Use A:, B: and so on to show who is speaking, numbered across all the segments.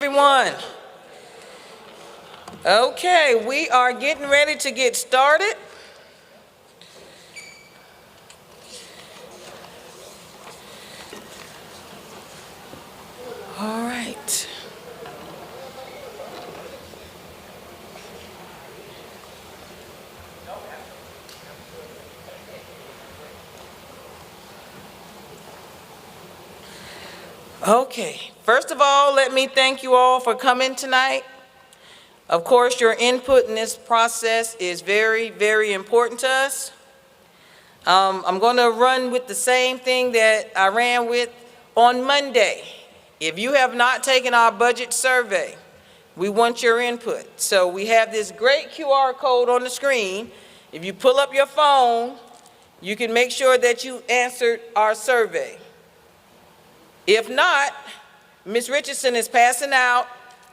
A: Everyone. Okay, we are getting ready to get started. All right. Okay, first of all, let me thank you all for coming tonight. Of course, your input in this process is very, very important to us. I'm going to run with the same thing that I ran with on Monday. If you have not taken our budget survey, we want your input. So we have this great QR code on the screen. If you pull up your phone, you can make sure that you answered our survey. If not, Ms. Richardson is passing out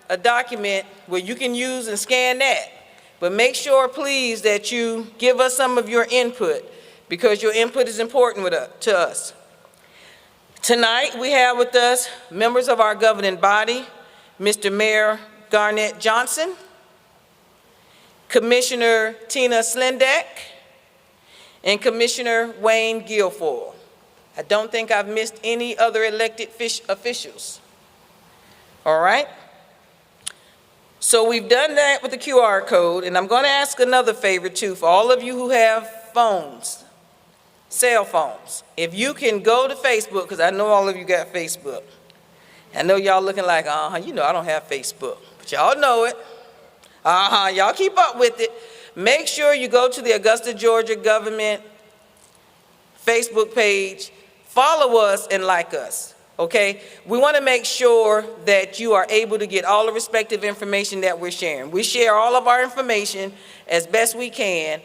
A: a document where you can use and scan that. But make sure, please, that you give us some of your input, because your input is important to us. Tonight, we have with us members of our governing body, Mr. Mayor Garnett Johnson, Commissioner Tina Slindeck, and Commissioner Wayne Guilfoyle. I don't think I've missed any other elected officials. All right? So we've done that with the QR code, and I'm going to ask another favor too for all of you who have phones, cell phones. If you can go to Facebook, because I know all of you got Facebook. I know y'all looking like, you know I don't have Facebook, but y'all know it. Y'all keep up with it. Make sure you go to the Augusta, Georgia government Facebook page. Follow us and like us, okay? We want to make sure that you are able to get all the respective information that we're sharing. We share all of our information as best we can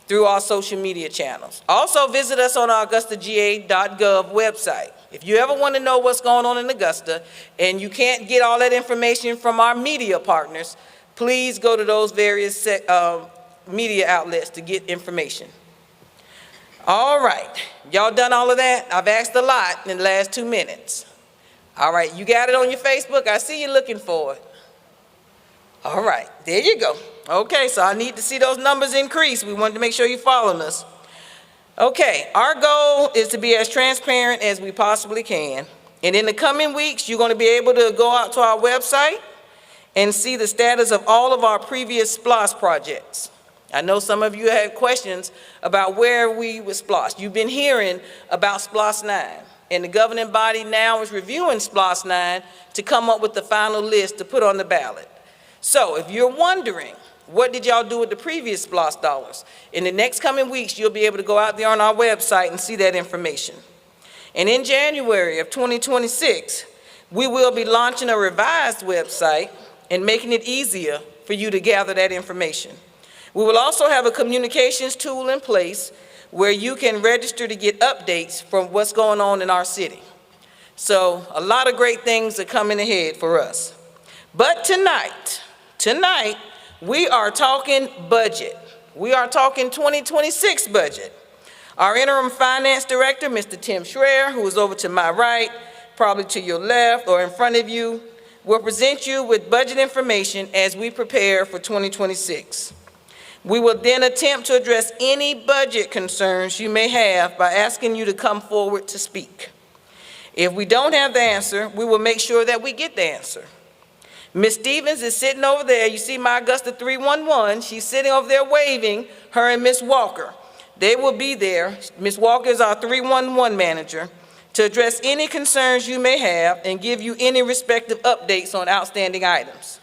A: through our social media channels. Also, visit us on our AugustaGA.gov website. If you ever want to know what's going on in Augusta and you can't get all that information from our media partners, please go to those various media outlets to get information. All right, y'all done all of that? I've asked a lot in the last 2 minutes. All right, you got it on your Facebook? I see you looking for it. All right, there you go. Okay, so I need to see those numbers increase. We wanted to make sure you're following us. Okay, our goal is to be as transparent as we possibly can. And in the coming weeks, you're going to be able to go out to our website and see the status of all of our previous SPLOST projects. I know some of you had questions about where we were SPLOST. You've been hearing about SPLOST 9, and the governing body now is reviewing SPLOST 9 to come up with the final list to put on the ballot. So if you're wondering, what did y'all do with the previous SPLOST dollars? In the next coming weeks, you'll be able to go out there on our website and see that information. And in January of 2026, we will be launching a revised website and making it easier for you to gather that information. We will also have a communications tool in place where you can register to get updates from what's going on in our city. So a lot of great things are coming ahead for us. But tonight, we are talking budget. We are talking 2026 budget. Our interim finance director, Mr. Tim Schreier, who is over to my right, probably to your left or in front of you, will present you with budget information as we prepare for 2026. We will then attempt to address any budget concerns you may have by asking you to come forward to speak. If we don't have the answer, we will make sure that we get the answer. Ms. Stevens is sitting over there. You see my Augusta 311. She's sitting over there waving, her and Ms. Walker. They will be there. Ms. Walker is our 311 manager to address any concerns you may have and give you any respective updates on outstanding items.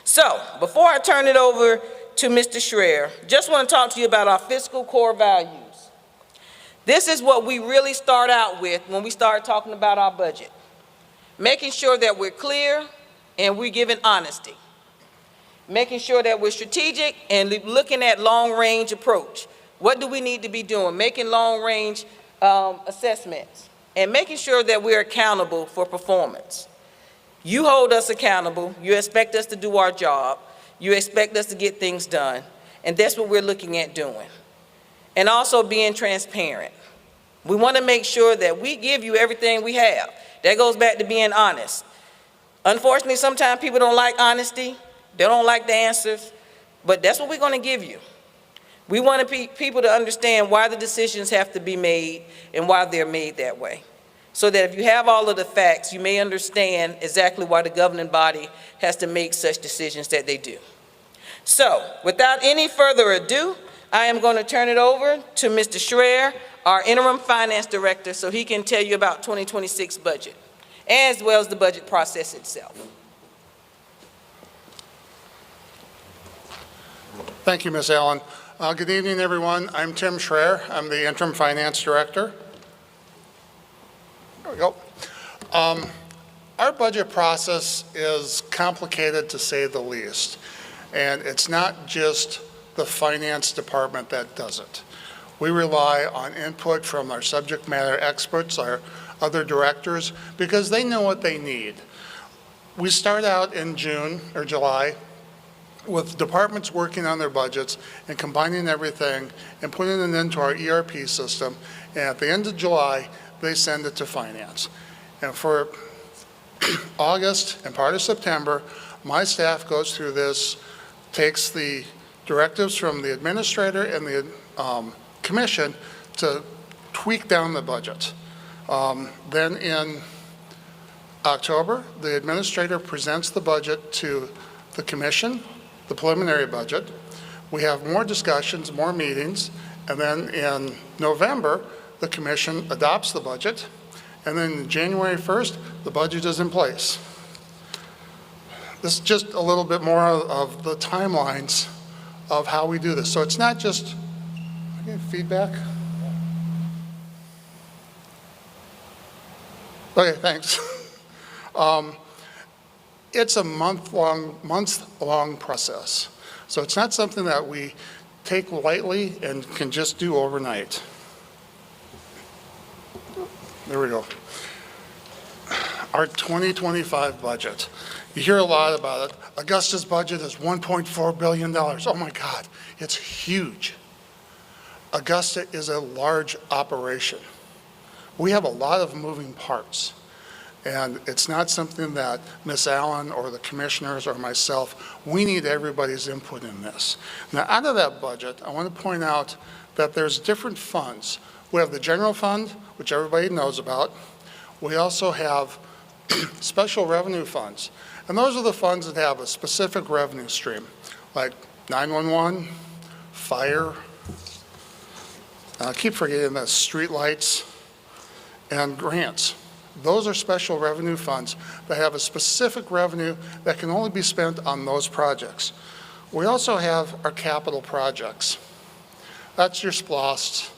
A: So, before I turn it over to Mr. Schreier, just want to talk to you about our fiscal core values. This is what we really start out with when we start talking about our budget. Making sure that we're clear and we're giving honesty. Making sure that we're strategic and looking at long-range approach. What do we need to be doing? Making long-range assessments and making sure that we're accountable for performance. You hold us accountable. You expect us to do our job. You expect us to get things done, and that's what we're looking at doing. And also being transparent. We want to make sure that we give you everything we have. That goes back to being honest. Unfortunately, sometimes people don't like honesty. They don't like the answers, but that's what we're going to give you. We want people to understand why the decisions have to be made and why they're made that way. So that if you have all of the facts, you may understand exactly why the governing body has to make such decisions that they do. So, without any further ado, I am going to turn it over to Mr. Schreier, our interim finance director, so he can tell you about 2026 budget, as well as the budget process itself.
B: Thank you, Ms. Allen. Good evening, everyone. I'm Tim Schreier. I'm the interim finance director. There we go. Our budget process is complicated, to say the least. And it's not just the finance department that does it. We rely on input from our subject matter experts, our other directors, because they know what they need. We start out in June or July with departments working on their budgets and combining everything and putting it into our ERP system. And at the end of July, they send it to finance. And for August and part of September, my staff goes through this, takes the directives from the administrator and the commission to tweak down the budget. Then in October, the administrator presents the budget to the commission, the preliminary budget. We have more discussions, more meetings, and then in November, the commission adopts the budget, and then January 1st, the budget is in place. This is just a little bit more of the timelines of how we do this. So it's not just, feedback? Okay, thanks. It's a month-long process. So it's not something that we take lightly and can just do overnight. There we go. Our 2025 budget. You hear a lot about it. Augusta's budget is $1.4 billion. Oh my God, it's huge. Augusta is a large operation. We have a lot of moving parts. And it's not something that Ms. Allen or the commissioners or myself, we need everybody's input in this. Now, out of that budget, I want to point out that there's different funds. We have the general fund, which everybody knows about. We also have special revenue funds. And those are the funds that have a specific revenue stream, like 911, fire, I keep forgetting the street lights, and grants. Those are special revenue funds that have a specific revenue that can only be spent on those projects. We also have our capital projects. That's your SPLOST,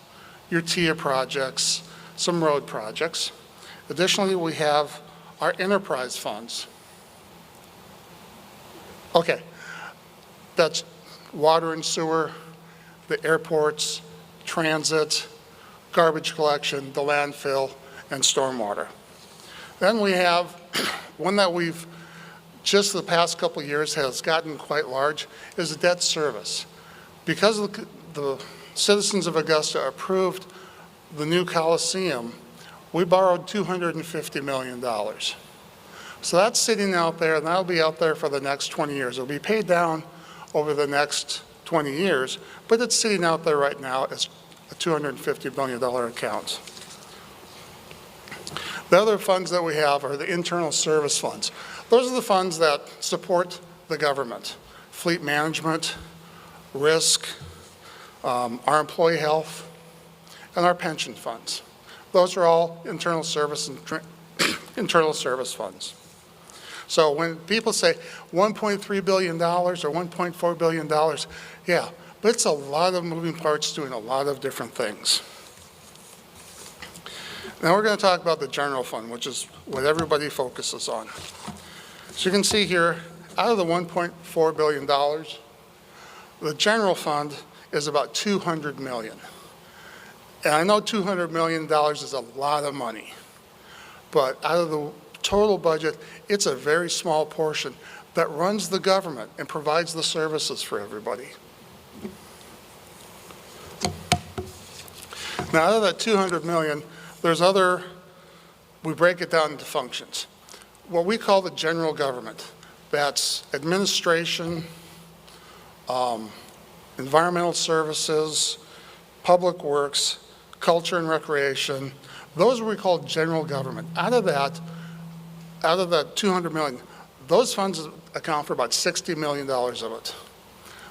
B: your TIA projects, some road projects. Additionally, we have our enterprise funds. Okay, that's water and sewer, the airports, transit, garbage collection, the landfill, and stormwater. Then we have one that we've just the past couple of years has gotten quite large is the debt service. Because the citizens of Augusta approved the new Coliseum, we borrowed $250 million. So that's sitting out there, and that'll be out there for the next 20 years. It'll be paid down over the next 20 years, but it's sitting out there right now as a $250 million account. The other funds that we have are the internal service funds. Those are the funds that support the government, fleet management, risk, our employee health, and our pension funds. Those are all internal service funds. So when people say $1.3 billion or $1.4 billion, yeah, but it's a lot of moving parts doing a lot of different things. Now we're going to talk about the general fund, which is what everybody focuses on. So you can see here, out of the $1.4 billion, the general fund is about $200 million. And I know $200 million is a lot of money, but out of the total budget, it's a very small portion that runs the government and provides the services for everybody. Now, out of that $200 million, there's we break it down into functions. what we call the general government. That's administration, environmental services, public works, culture and recreation. Those are what we call general government. Out of that 200 million, those funds account for about $60 million of it.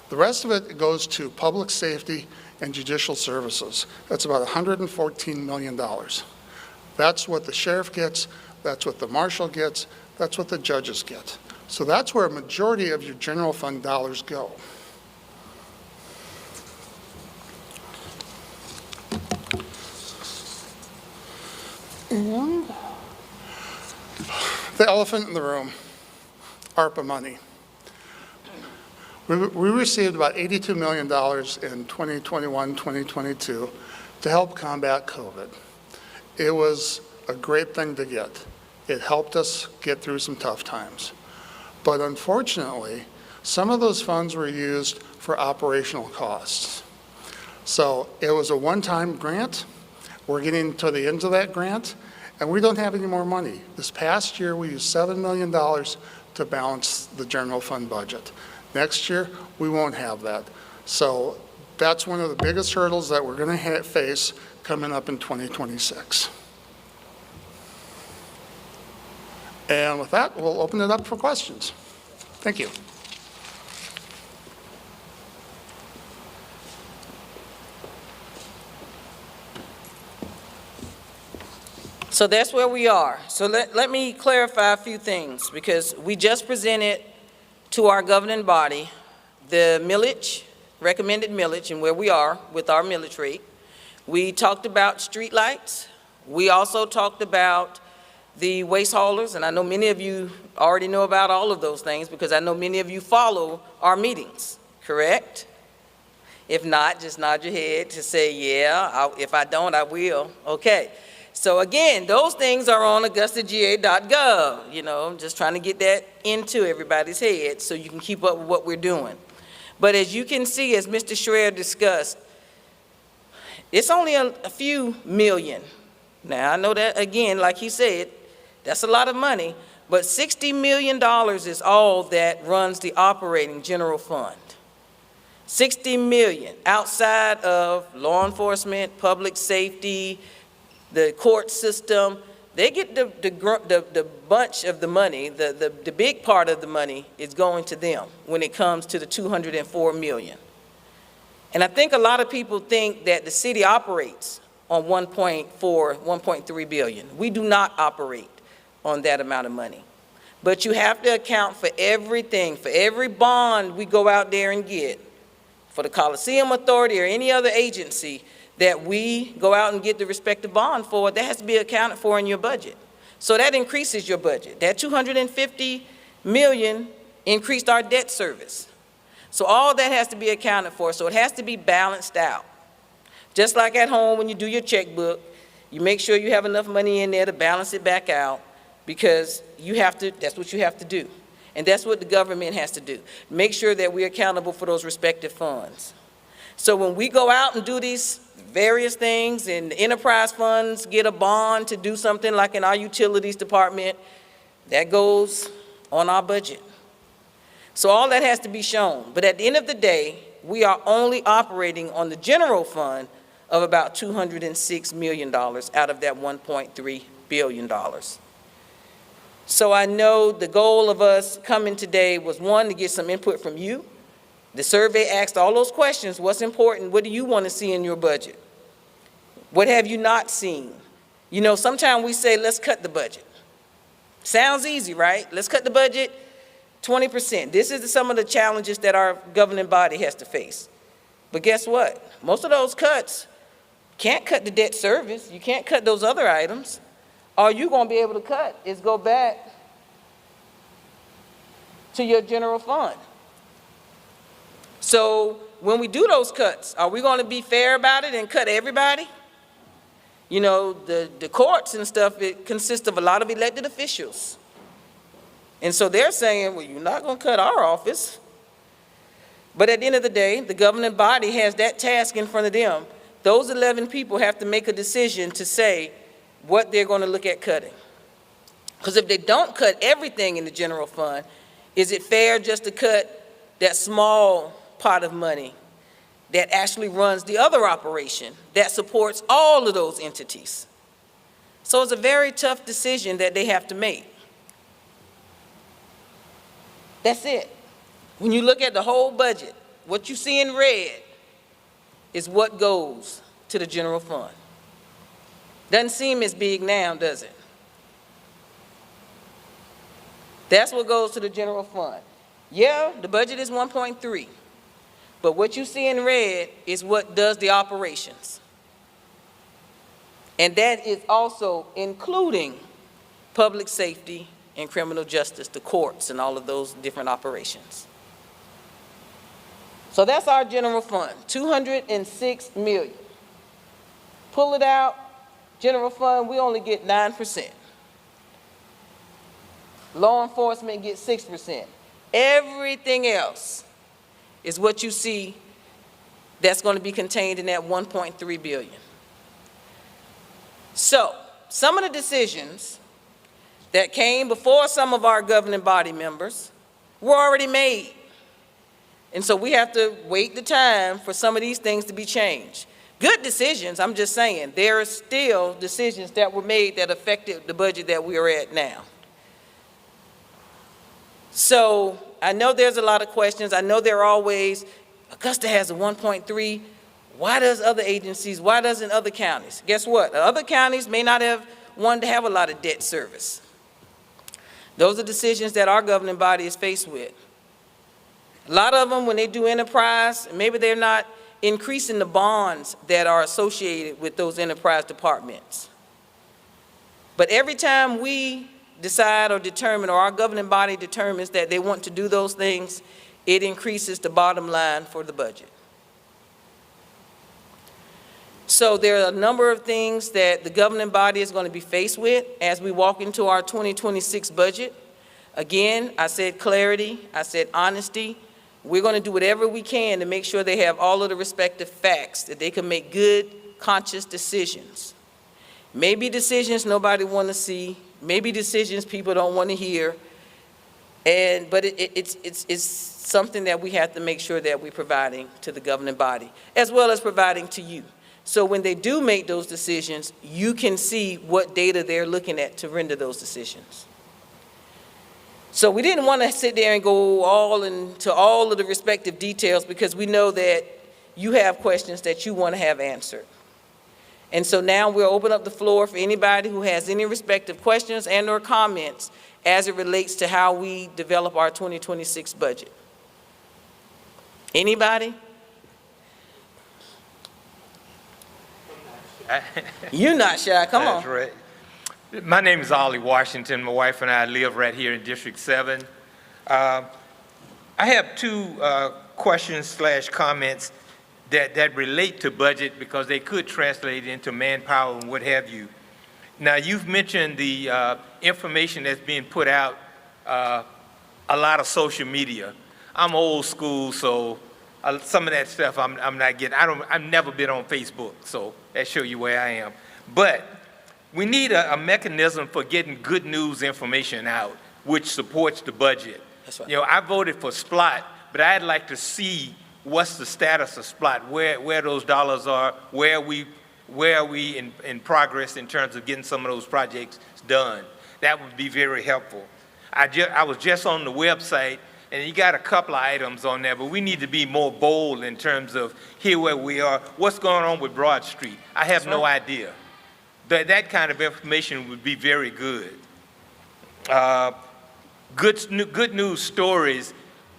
B: The rest of it goes to public safety and judicial services. That's about $114 million. That's what the sheriff gets, that's what the marshal gets, that's what the judges get. So that's where a majority of your general fund dollars go. And the elephant in the room, ARPA money. We received about $82 million in 2021, 2022 to help combat COVID. It was a great thing to get. It helped us get through some tough times. But unfortunately, some of those funds were used for operational costs. So it was a one-time grant. We're getting to the end of that grant, and we don't have any more money. This past year, we used $7 million to balance the general fund budget. Next year, we won't have that. So that's one of the biggest hurdles that we're going to face coming up in 2026. And with that, we'll open it up for questions. Thank you.
A: So that's where we are. So let me clarify a few things, because we just presented to our governing body the millage, recommended millage, and where we are with our millage rate. We talked about streetlights. We also talked about the waste haulers, and I know many of you already know about all of those things because I know many of you follow our meetings, correct? If not, just nod your head to say, yeah, if I don't, I will. Okay. So again, those things are on AugustaGA.gov. You know, I'm just trying to get that into everybody's head so you can keep up with what we're doing. But as you can see, as Mr. Schreier discussed, it's only a few million. Now, I know that, again, like he said, that's a lot of money, but $60 million is all that runs the operating general fund. 60 million outside of law enforcement, public safety, the court system. They get the bunch of the money, the big part of the money is going to them when it comes to the 204 million. And I think a lot of people think that the city operates on 1.3 billion. We do not operate on that amount of money. But you have to account for everything, for every bond we go out there and get, for the Coliseum Authority or any other agency that we go out and get the respective bond for, that has to be accounted for in your budget. So that increases your budget. That 250 million increased our debt service. So all that has to be accounted for, so it has to be balanced out. Just like at home when you do your checkbook, you make sure you have enough money in there to balance it back out, because you have to, that's what you have to do. And that's what the government has to do. Make sure that we're accountable for those respective funds. So when we go out and do these various things, and the enterprise funds get a bond to do something like in our utilities department, that goes on our budget. So all that has to be shown. But at the end of the day, we are only operating on the general fund of about $206 million out of that $1.3 billion. So I know the goal of us coming today was, one, to get some input from you. The survey asked all those questions. What's important? What do you want to see in your budget? What have you not seen? You know, sometimes we say, let's cut the budget. Sounds easy, right? Let's cut the budget 20%. This is some of the challenges that our governing body has to face. But guess what? Most of those cuts can't cut the debt service. You can't cut those other items. All you're going to be able to cut is go back to your general fund. So when we do those cuts, are we going to be fair about it and cut everybody? You know, the courts and stuff, it consists of a lot of elected officials. And so they're saying, well, you're not going to cut our office. But at the end of the day, the governing body has that task in front of them. Those 11 people have to make a decision to say what they're going to look at cutting. Because if they don't cut everything in the general fund, is it fair just to cut that small pot of money that actually runs the other operation that supports all of those entities? So it's a very tough decision that they have to make. That's it. When you look at the whole budget, what you see in red is what goes to the general fund. Doesn't seem as big now, does it? That's what goes to the general fund. Yeah, the budget is 1.3, but what you see in red is what does the operations. And that is also including public safety and criminal justice, the courts and all of those different operations. So that's our general fund, 206 million. Pull it out, general fund, we only get 9%. Law enforcement gets 6%. Everything else is what you see that's going to be contained in that 1.3 billion. So, some of the decisions that came before some of our governing body members were already made. And so we have to wait the time for some of these things to be changed. Good decisions, I'm just saying, there are still decisions that were made that affected the budget that we are at now. So I know there's a lot of questions. I know there are always, Augusta has a 1.3. Why does other agencies, why doesn't other counties? Guess what? Other counties may not have wanted to have a lot of debt service. Those are decisions that our governing body is faced with. A lot of them, when they do enterprise, maybe they're not increasing the bonds that are associated with those enterprise departments. But every time we decide or determine, or our governing body determines that they want to do those things, it increases the bottom line for the budget. So there are a number of things that the governing body is going to be faced with as we walk into our 2026 budget. Again, I said clarity, I said honesty. We're going to do whatever we can to make sure they have all of the respective facts, that they can make good, conscious decisions. Maybe decisions nobody want to see, maybe decisions people don't want to hear, but it's something that we have to make sure that we're providing to the governing body, as well as providing to you. So when they do make those decisions, you can see what data they're looking at to render those decisions. So we didn't want to sit there and go all into all of the respective details, because we know that you have questions that you want to have answered. And so now we'll open up the floor for anybody who has any respective questions and or comments as it relates to how we develop our 2026 budget. Anybody? You're not shy, come on.
C: That's right. My name is Ollie Washington. My wife and I live right here in District 7. I have two questions/comments that relate to budget, because they could translate into manpower and what have you. Now, you've mentioned the information that's being put out, a lot of social media. I'm old school, so some of that stuff I'm not getting. I've never been on Facebook, so that shows you where I am. But we need a mechanism for getting good news information out, which supports the budget.
A: That's right.
C: You know, I voted for SPLOT, but I'd like to see what's the status of SPLOT, where those dollars are, where are we in progress in terms of getting some of those projects done. That would be very helpful. I was just on the website, and you got a couple of items on there, but we need to be more bold in terms of here where we are, what's going on with Broad Street. I have no idea. That kind of information would be very good. Good news stories.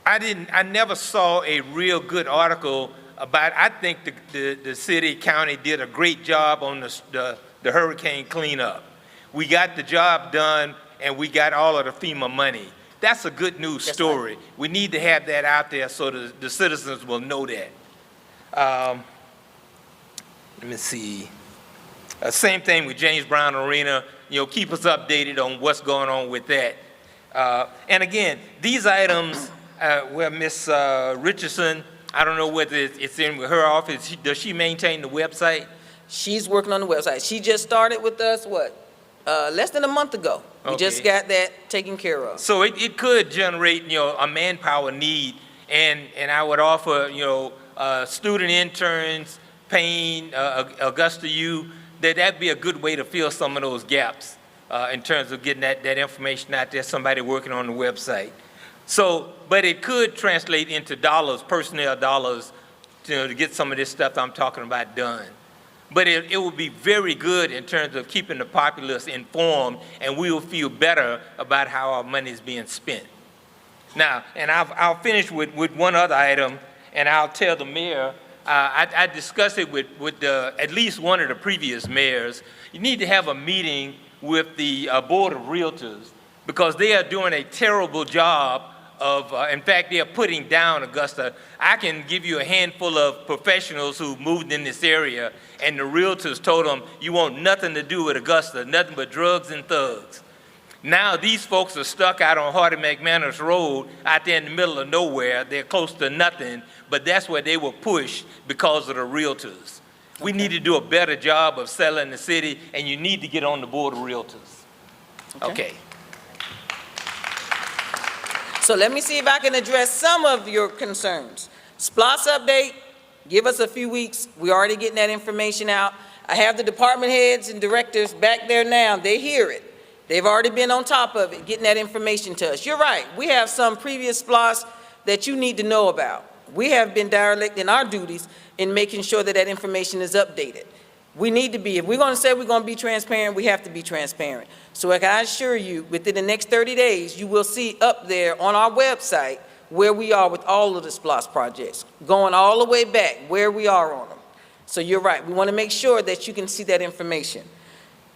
C: I never saw a real good article about. I think the city, county did a great job on the hurricane cleanup. We got the job done, and we got all of the FEMA money. That's a good news story. Right. We need to have that out there so the citizens will know that. Let me see. Same thing with James Brown Arena. You know, keep us updated on what's going on with that. And again, these items where Ms. Richardson, I don't know whether it's in her office. Does she maintain the website?
A: She's working on the website. She just started with us, what, less than a month ago. We just
C: Okay.
A: got that taken care of.
C: So it could generate, a manpower need, and I would offer, student interns, Payne, Augusta U, that'd be a good way to fill some of those gaps in terms of getting that information out there, somebody working on the website. So, but it could translate into dollars, personnel dollars, to get some of this stuff I'm talking about done. But it would be very good in terms of keeping the populace informed, and we will feel better about how our money is being spent. Now, and I'll finish with one other item, and I'll tell the mayor, I discussed it with at least one of the previous mayors. You need to have a meeting with the Board of Realtors, because they are doing a terrible job of, in fact, they are putting down Augusta. I can give you a handful of professionals who moved in this area, and the realtors told them, you want nothing to do with Augusta, nothing but drugs and thugs. Now these folks are stuck out on Hardy McManus Road, out there in the middle of nowhere. They're close to nothing, but that's where they were pushed because of the realtors. We need to do a better job of selling the city, and you need to get on the Board of Realtors. Okay.
A: So let me see if I can address some of your concerns. SPLOST update, give us a few weeks. We're already getting that information out. I have the department heads and directors back there now. They hear it. They've already been on top of it, getting that information to us. You're right. We have some previous SPLOST that you need to know about. We have been derelict in our duties in making sure that that information is updated. We need to be, if we're going to say we're going to be transparent, we have to be transparent. So like I assure you, within the next 30 days, you will see up there on our website where we are with all of the SPLOST projects, going all the way back, where we are on them. So you're right. We want to make sure that you can see that information.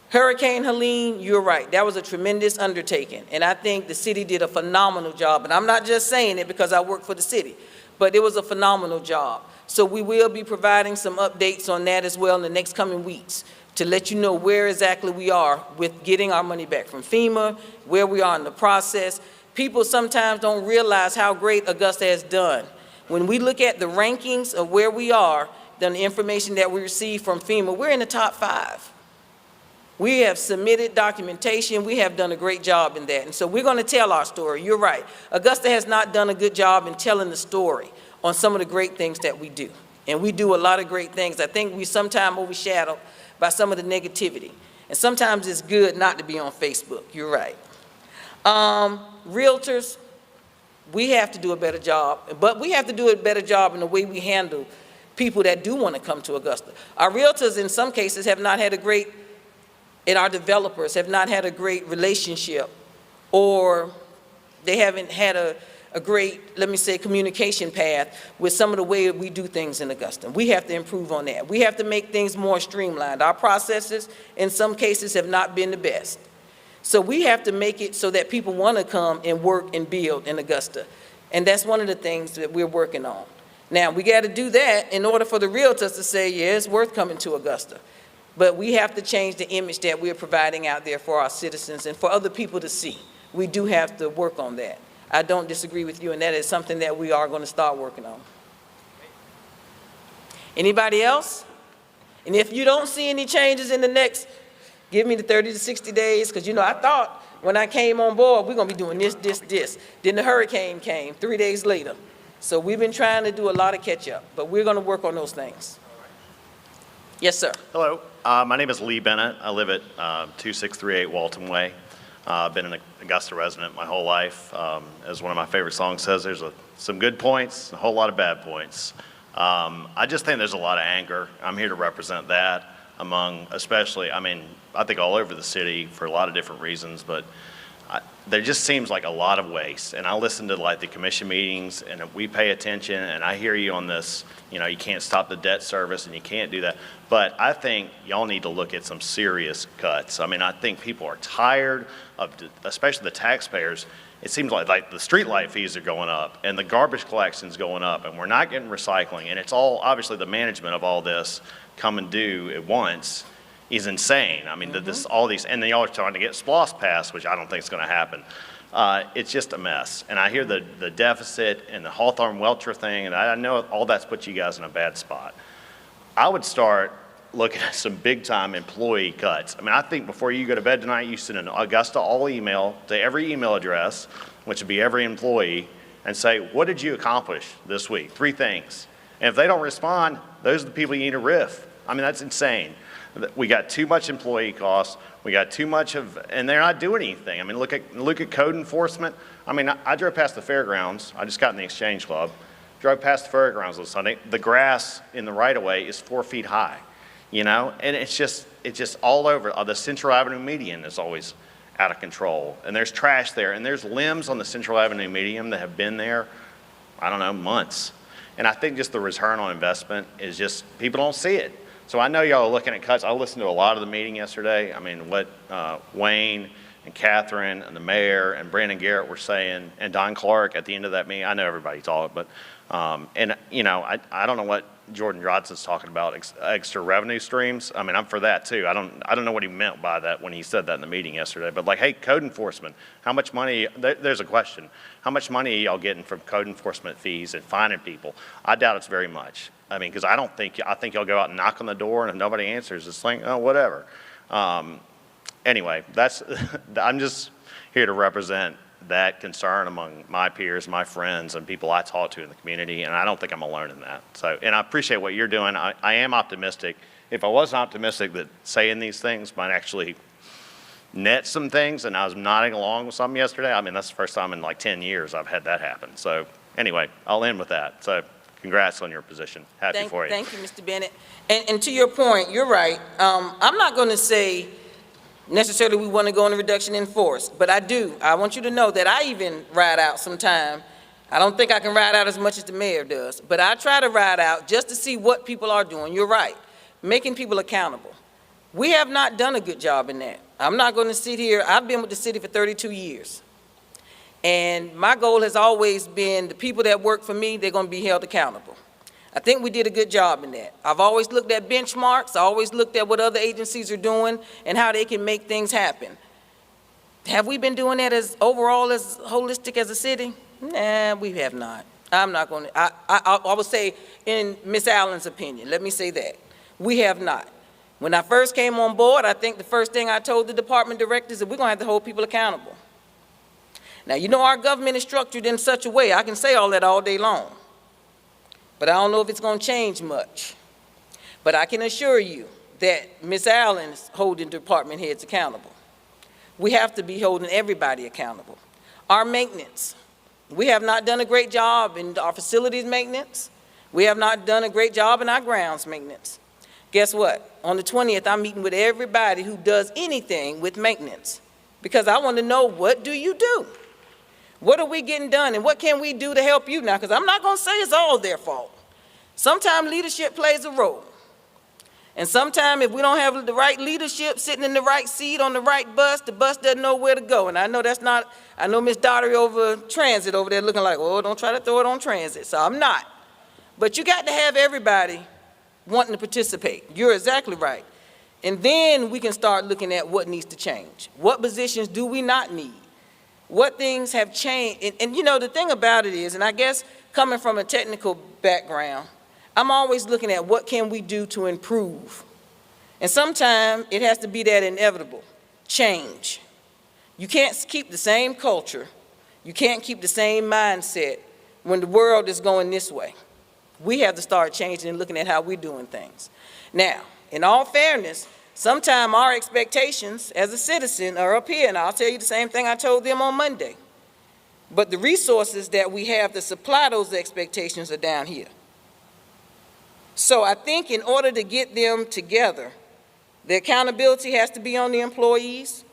A: Hurricane Helene, you're right. That was a tremendous undertaking, and I think the city did a phenomenal job. And I'm not just saying it because I work for the city, but it was a phenomenal job. So we will be providing some updates on that as well in the next coming weeks to let you know where exactly we are with getting our money back from FEMA, where we are in the process. People sometimes don't realize how great Augusta has done. When we look at the rankings of where we are, then the information that we receive from FEMA, we're in the top 5. We have submitted documentation. We have done a great job in that. And so we're going to tell our story. You're right. Augusta has not done a good job in telling the story on some of the great things that we do. And we do a lot of great things. I think we sometimes overshadowed by some of the negativity. And sometimes it's good not to be on Facebook. You're right. Realtors, we have to do a better job. But we have to do a better job in the way we handle people that do want to come to Augusta. Our realtors, in some cases, have not had a great, and our developers have not had a great relationship, or they haven't had a great, let me say, communication path with some of the way we do things in Augusta. We have to improve on that. We have to make things more streamlined. Our processes, in some cases, have not been the best. So we have to make it so that people want to come and work and build in Augusta. And that's one of the things that we're working on. Now, we got to do that in order for the realtors to say, yeah, it's worth coming to Augusta. But we have to change the image that we're providing out there for our citizens and for other people to see. We do have to work on that. I don't disagree with you, and that is something that we are going to start working on. Anybody else? And if you don't see any changes in the next, give me the 30 to 60 days, because, I thought when I came on board, we're going to be doing this, this, this. Then the hurricane came 3 days later. So we've been trying to do a lot of catch-up, but we're going to work on those things. Yes, sir.
D: Hello, my name is Lee Bennett. I live at 2638 Walton Way. I've been an Augusta resident my whole life. As one of my favorite songs says, there's some good points, a whole lot of bad points. I just think there's a lot of anger. I'm here to represent that among, especially, I think all over the city for a lot of different reasons, but there just seems like a lot of waste. And I listen to the commission meetings, and we pay attention, and I hear you on this, you can't stop the debt service and you can't do that. But I think y'all need to look at some serious cuts. I think people are tired of, especially the taxpayers. It seems like the street light fees are going up and the garbage collection's going up, and we're not getting recycling. And it's all, obviously the management of all this come and do at once is insane. All these, and then y'all are trying to get SPLOST passed, which I don't think is going to happen. It's just a mess. And I hear the deficit and the Hawthorne Welcher thing, and I know all that's put you guys in a bad spot. I would start looking at some big-time employee cuts. I mean, I think before you go to bed tonight, you send an Augusta all email to every email address, which would be every employee, and say, what did you accomplish this week? 3 things. And if they don't respond, those are the people you need to RIF. I mean, that's insane. We got too much employee costs. We got too much of, and they're not doing anything. I mean, look at code enforcement. I mean, I drove past the fairgrounds. I just got in the Exchange Club. Drove past the fairgrounds on Sunday. The grass in the right-of-way is 4 feet high, you know? And it's just all over. The Central Avenue median is always out of control. And there's trash there. And there's limbs on the Central Avenue median that have been there, I don't know, months. And I think just the return on investment is just, people don't see it. So I know y'all are looking at cuts. I listened to a lot of the meeting yesterday. I mean, what Wayne and Catherine and the mayor and Brandon Garrett were saying, and Don Clark at the end of that meeting. I know everybody talked, but, and you know, I don't know what Jordan Johnson's talking about, extra revenue streams. I mean, I'm for that too. I don't know what he meant by that when he said that in the meeting yesterday, but like, hey, code enforcement, how much money, there's a question. How much money are y'all getting from code enforcement fees and fining people? I doubt it's very much. I mean, because I think y'all go out and knock on the door, and if nobody answers, it's like, oh, whatever. Anyway, I'm just here to represent that concern among my peers, my friends, and people I talk to in the community, and I don't think I'm alone in that. So, and I appreciate what you're doing. I am optimistic. If I wasn't optimistic that saying these things might actually net some things, and I was nodding along with something yesterday, I mean, that's the first time in like 10 years I've had that happen. So anyway, I'll end with that. So congrats on your position. Happy for you.
A: Thank you, Mr. Bennett. And to your point, you're right. I'm not going to say necessarily we want to go on a reduction in force, but I want you to know that I even ride out sometime. I don't think I can ride out as much as the mayor does, but I try to ride out just to see what people are doing. You're right, making people accountable. We have not done a good job in that. I'm not going to sit here. I've been with the city for 32 years, and my goal has always been the people that work for me, they're going to be held accountable. I think we did a good job in that. I've always looked at benchmarks. I always looked at what other agencies are doing and how they can make things happen. Have we been doing that as overall, as holistic as a city? Nah, we have not. I'm not going to, I would say in Ms. Allen's opinion, let me say that. We have not. When I first came on board, I think the first thing I told the department directors is that we're going to have to hold people accountable. Now, you know our government is structured in such a way, I can say all that all day long, but I don't know if it's going to change much. But I can assure you that Ms. Allen is holding department heads accountable. We have to be holding everybody accountable. Our maintenance, we have not done a great job in our facilities maintenance. We have not done a great job in our grounds maintenance. Guess what? On the 20th, I'm meeting with everybody who does anything with maintenance, because I want to know, what do you do? What are we getting done, and what can we do to help you now? Because I'm not going to say it's all their fault. Sometimes leadership plays a role. And sometimes if we don't have the right leadership sitting in the right seat on the right bus, the bus doesn't know where to go. And I know that's not, I know Ms. Daugherty over transit over there looking like, oh, don't try to throw it on transit. So I'm not. But you got to have everybody wanting to participate. You're exactly right. And then we can start looking at what needs to change. What positions do we not need? What things have changed? And you know, the thing about it is, and I guess coming from a technical background, I'm always looking at what can we do to improve. And sometimes it has to be that inevitable change. You can't keep the same culture. You can't keep the same mindset when the world is going this way. We have to start changing and looking at how we're doing things. Now, in all fairness, sometimes our expectations as a citizen are up here, and I'll tell you the same thing I told them on Monday. But the resources that we have to supply those expectations are down here. So I think in order to get them together, the accountability has to be on the employees,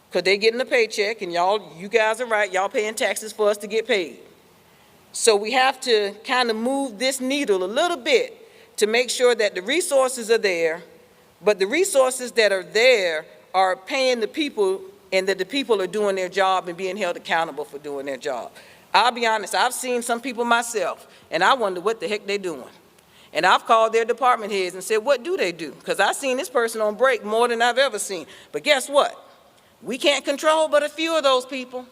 A: because they're getting a paycheck, and you guys are right, y'all paying taxes for us to get paid. So we have to kind of move this needle a little bit to make sure that the resources are there, but the resources that are there are paying the people, and that the people are doing their job and being held accountable for doing their job. I'll be honest, I've seen some people myself, and I wonder what the heck they're doing. And I've called their department heads and said, what do they do? Because I've seen this person on break more than I've ever seen. But guess what? We can't control but a few of those people,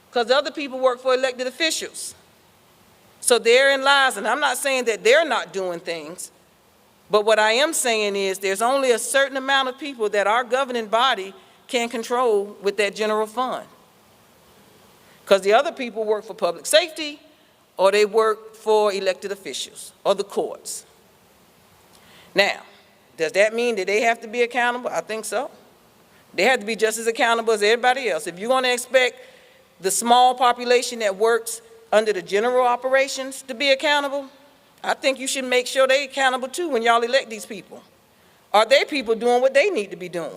A: because the other people work for elected officials. So therein lies, and I'm not saying that they're not doing things, But what I am saying is there's only a certain amount of people that our governing body can control with that general fund. Because the other people work for public safety, or they work for elected officials or the courts. Now, does that mean that they have to be accountable? I think so. They have to be just as accountable as everybody else. If you're going to expect the small population that works under the general operations to be accountable, I think you should make sure they're accountable too when y'all elect these people. Are they people doing what they need to be doing?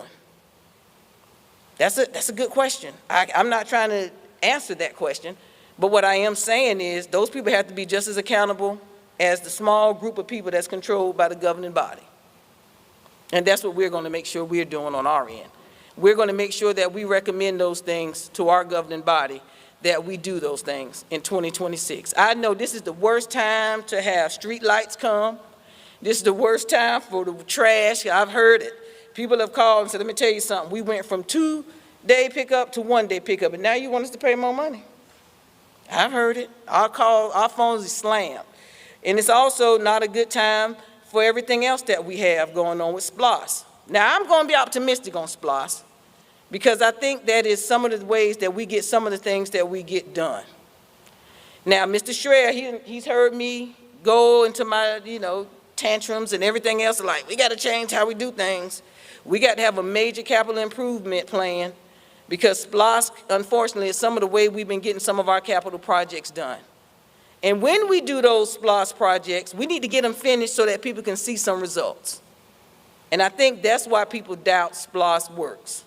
A: That's a good question. I'm not trying to answer that question, but what I am saying is those people have to be just as accountable as the small group of people that's controlled by the governing body. And that's what we're going to make sure we're doing on our end. We're going to make sure that we recommend those things to our governing body, that we do those things in 2026. I know this is the worst time to have street lights come. This is the worst time for the trash. I've heard it. People have called and said, let me tell you something. We went from 2-day pickup to 1-day pickup, and now you want us to pay more money. I've heard it. Our phones are slammed. And it's also not a good time for everything else that we have going on with SPLOST. Now, I'm going to be optimistic on SPLOST because I think that is some of the ways that we get some of the things that we get done. Now, Mr. Schreier, he's heard me go into my, tantrums and everything else, like, we got to change how we do things. We got to have a major capital improvement plan because SPLOST, unfortunately, is some of the way we've been getting some of our capital projects done. And when we do those SPLOST projects, we need to get them finished so that people can see some results. And I think that's why people doubt SPLOST works.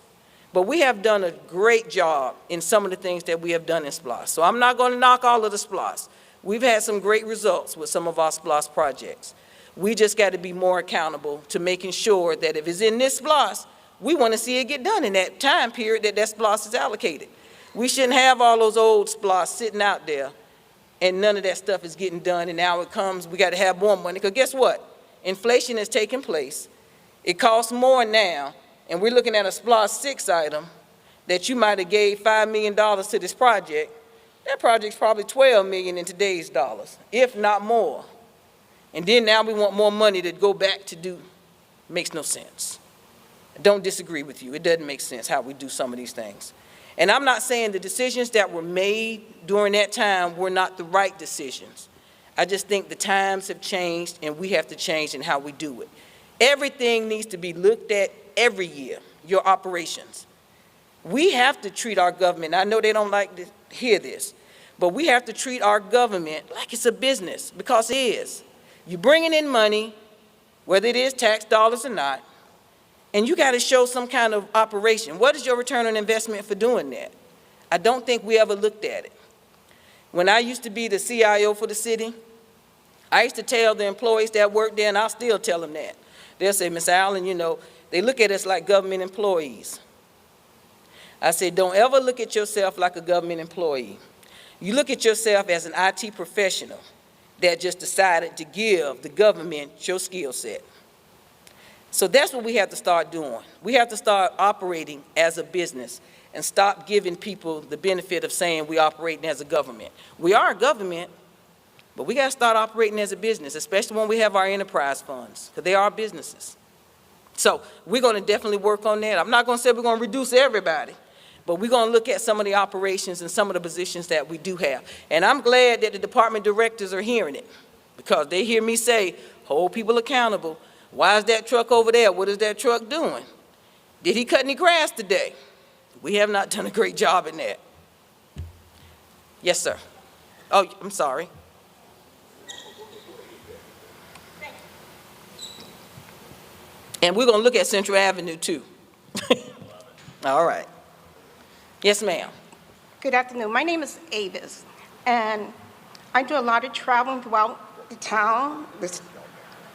A: But we have done a great job in some of the things that we have done in SPLOST. So I'm not going to knock all of the SPLOST. We've had some great results with some of our SPLOST projects. We just got to be more accountable to making sure that if it's in this SPLOST, we want to see it get done in that time period that SPLOST is allocated. We shouldn't have all those old SPLOST sitting out there and none of that stuff is getting done, and now it comes, we got to have more money. Because guess what? Inflation is taking place. It costs more now, and we're looking at a SPLOST 6 item that you might have gave $5 million to this project. That project's probably $12 million in today's dollars, if not more. And then now we want more money to go back to do. Makes no sense. I don't disagree with you. It doesn't make sense how we do some of these things. And I'm not saying the decisions that were made during that time were not the right decisions. I just think the times have changed and we have to change in how we do it. Everything needs to be looked at every year, your operations. We have to treat our government, I know they don't like to hear this, but we have to treat our government like it's a business, because it is. You're bringing in money, whether it is tax dollars or not, and you got to show some kind of operation. What is your return on investment for doing that? I don't think we ever looked at it. When I used to be the CIO for the city, I used to tell the employees that work there, and I'll still tell them that. They'll say, Ms. Allen, they look at us like government employees. I said, don't ever look at yourself like a government employee. You look at yourself as an IT professional that just decided to give the government your skill set. So that's what we have to start doing. We have to start operating as a business and stop giving people the benefit of saying we're operating as a government. We are a government, but we got to start operating as a business, especially when we have our enterprise funds, because they are businesses. So we're going to definitely work on that. I'm not going to say we're going to reduce everybody, but we're going to look at some of the operations and some of the positions that we do have. And I'm glad that the department directors are hearing it, because they hear me say, hold people accountable. Why is that truck over there? What is that truck doing? Did he cut any grass today? We have not done a great job in that. Yes, sir. Oh, I'm sorry. And we're going to look at Central Avenue too. All right. Yes, ma'am.
E: Good afternoon. My name is Avis, and I do a lot of traveling throughout the town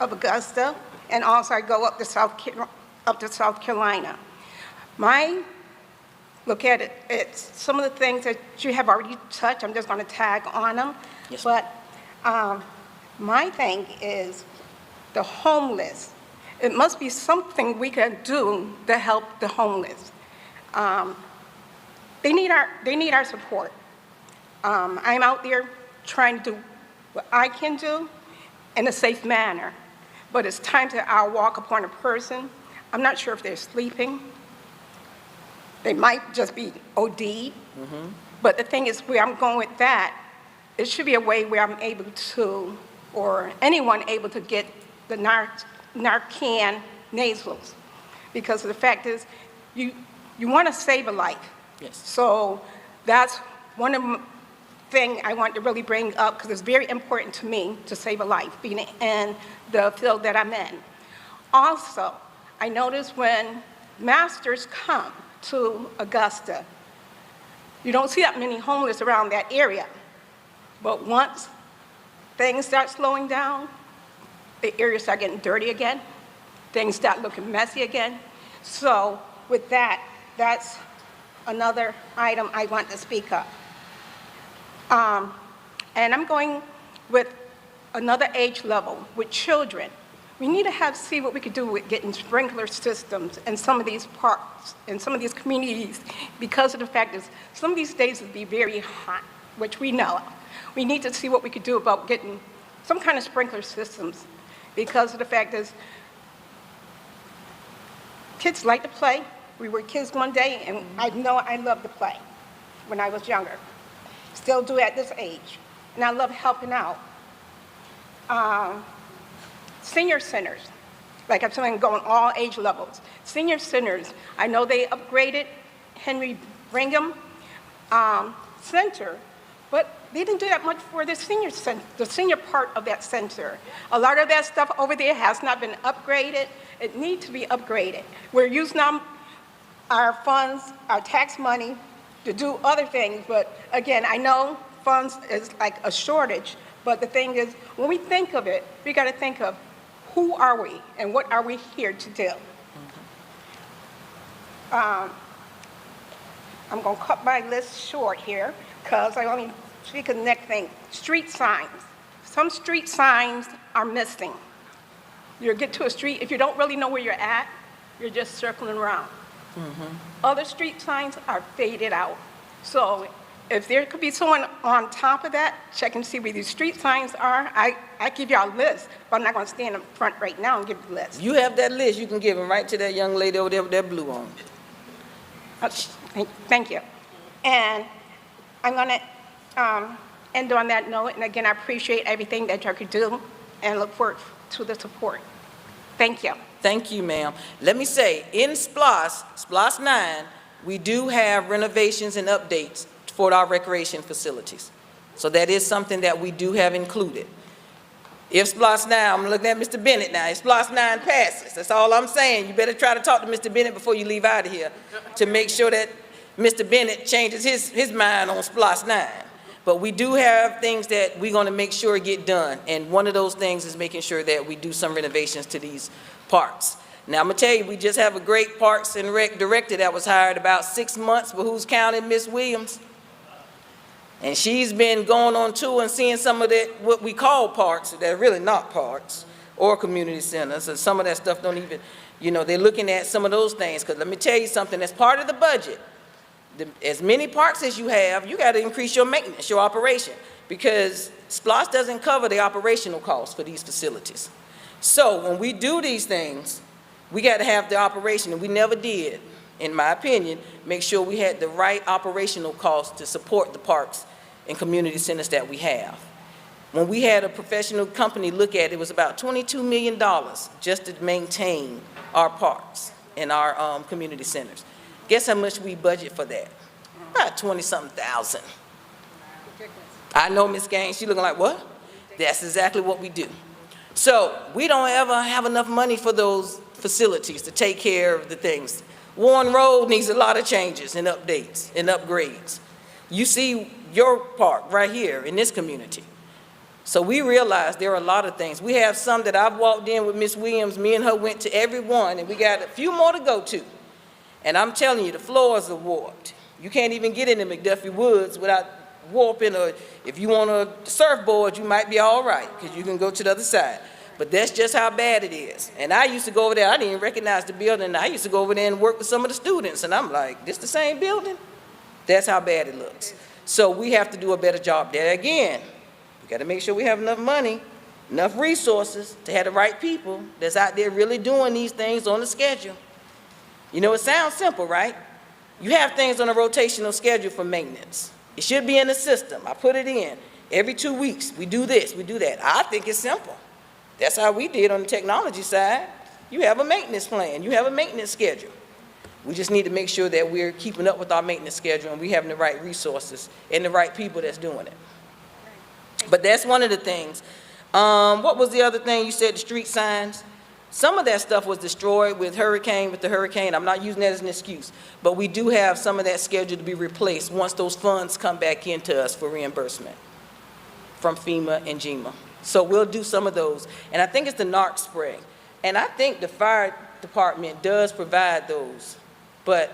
E: of Augusta, and also I go up to South Carolina. Look at it, it's some of the things that you have already touched. I'm just going to tag on them.
A: Yes,
E: but my thing is the homeless. It must be something we can do to help the homeless. They need our support. I'm out there trying to do what I can do in a safe manner. but it's times that I'll walk upon a person. I'm not sure if they're sleeping. They might just be OD'd. But the thing is, where I'm going with that, it should be a way where I'm able to, or anyone able to get the Narcan nasals. Because the fact is, you want to save a life.
A: Yes.
E: So that's one of the things I want to really bring up, because it's very important to me to save a life, being in the field that I'm in. Also, I notice when masters come to Augusta, you don't see that many homeless around that area. But once things start slowing down, the area start getting dirty again, things start looking messy again. So with that, that's another item I want to speak of. And I'm going with another age level, with children. We need to see what we could do with getting sprinkler systems in some of these parks, in some of these communities, because of the fact is some of these days will be very hot, which we know. We need to see what we could do about getting some kind of sprinkler systems, because of the fact is kids like to play. We were kids one day, and I know I loved to play when I was younger. Still do at this age. And I love helping out. Senior centers, like I'm saying, going all age levels. Senior centers, I know they upgraded Henry Brigham Center, but they didn't do that much for the senior part of that center. A lot of that stuff over there has not been upgraded. It needs to be upgraded. We're using our funds, our tax money, to do other things, but again, I know funds is like a shortage, but the thing is, when we think of it, we got to think of who are we and what are we here to do? I'm going to cut my list short here because I only speak of the next thing. Street signs. Some street signs are missing. You get to a street, if you don't really know where you're at, you're just circling around. Other street signs are faded out. So if there could be someone on top of that, check and see where these street signs are. I give y'all a list, but I'm not going to stand in front right now and give the list.
A: You have that list, you can give them right to that young lady over there with that blue on.
E: Thank you. And I'm going to end on that note. And again, I appreciate everything that y'all could do and look forward to the support. Thank you.
A: Thank you, ma'am. Let me say, in SPLOST 9, we do have renovations and updates for our recreation facilities. So that is something that we do have included. If SPLOST 9, I'm looking at Mr. Bennett now, if SPLOST 9 passes, that's all I'm saying. You better try to talk to Mr. Bennett before you leave out of here to make sure that Mr. Bennett changes his mind on SPLOST 9. But we do have things that we're going to make sure get done. And one of those things is making sure that we do some renovations to these parks. Now, I'm going to tell you, we just have a great Parks and Rec director that was hired about 6 months, but who's counting? Miss Williams. And she's been going on tour and seeing some of that, what we call parks, that are really not parks, or community centers, and some of that stuff don't even, they're looking at some of those things. Because let me tell you something, that's part of the budget. As many parks as you have, you got to increase your maintenance, your operation, because SPLOST doesn't cover the operational costs for these facilities. So when we do these things, we got to have the operation, and we never did, in my opinion, make sure we had the right operational costs to support the parks and community centers that we have. When we had a professional company look at it, it was about $22 million just to maintain our parks and our community centers. Guess how much we budget for that? About 20-something thousand. I know Ms. Gaines, she looking like, what? That's exactly what we do. So we don't ever have enough money for those facilities to take care of the things. Warren Road needs a lot of changes and updates and upgrades. You see your park right here in this community. So we realize there are a lot of things. We have some that I've walked in with Ms. Williams. Me and her went to every one, and we got a few more to go to. And I'm telling you, the floors are warped. You can't even get into McDuffie Woods without warping, or if you want a surfboard, you might be all right, because you can go to the other side. But that's just how bad it is. And I used to go over there, I didn't even recognize the building. I used to go over there and work with some of the students, and I'm like, this the same building? That's how bad it looks. So we have to do a better job there. Again, we got to make sure we have enough money enough resources to have the right people that's out there really doing these things on the schedule. You know, it sounds simple, right? You have things on a rotational schedule for maintenance. It should be in the system. I put it in. Every 2 weeks, we do this, we do that. I think it's simple. That's how we did on the technology side. You have a maintenance plan. You have a maintenance schedule. We just need to make sure that we're keeping up with our maintenance schedule and we having the right resources and the right people that's doing it. But that's one of the things. What was the other thing you said, the street signs? Some of that stuff was destroyed with the hurricane. I'm not using that as an excuse, but we do have some of that scheduled to be replaced once those funds come back into us for reimbursement from FEMA and GEMA. So we'll do some of those. And I think it's the NARC spray. And I think the fire department does provide those. But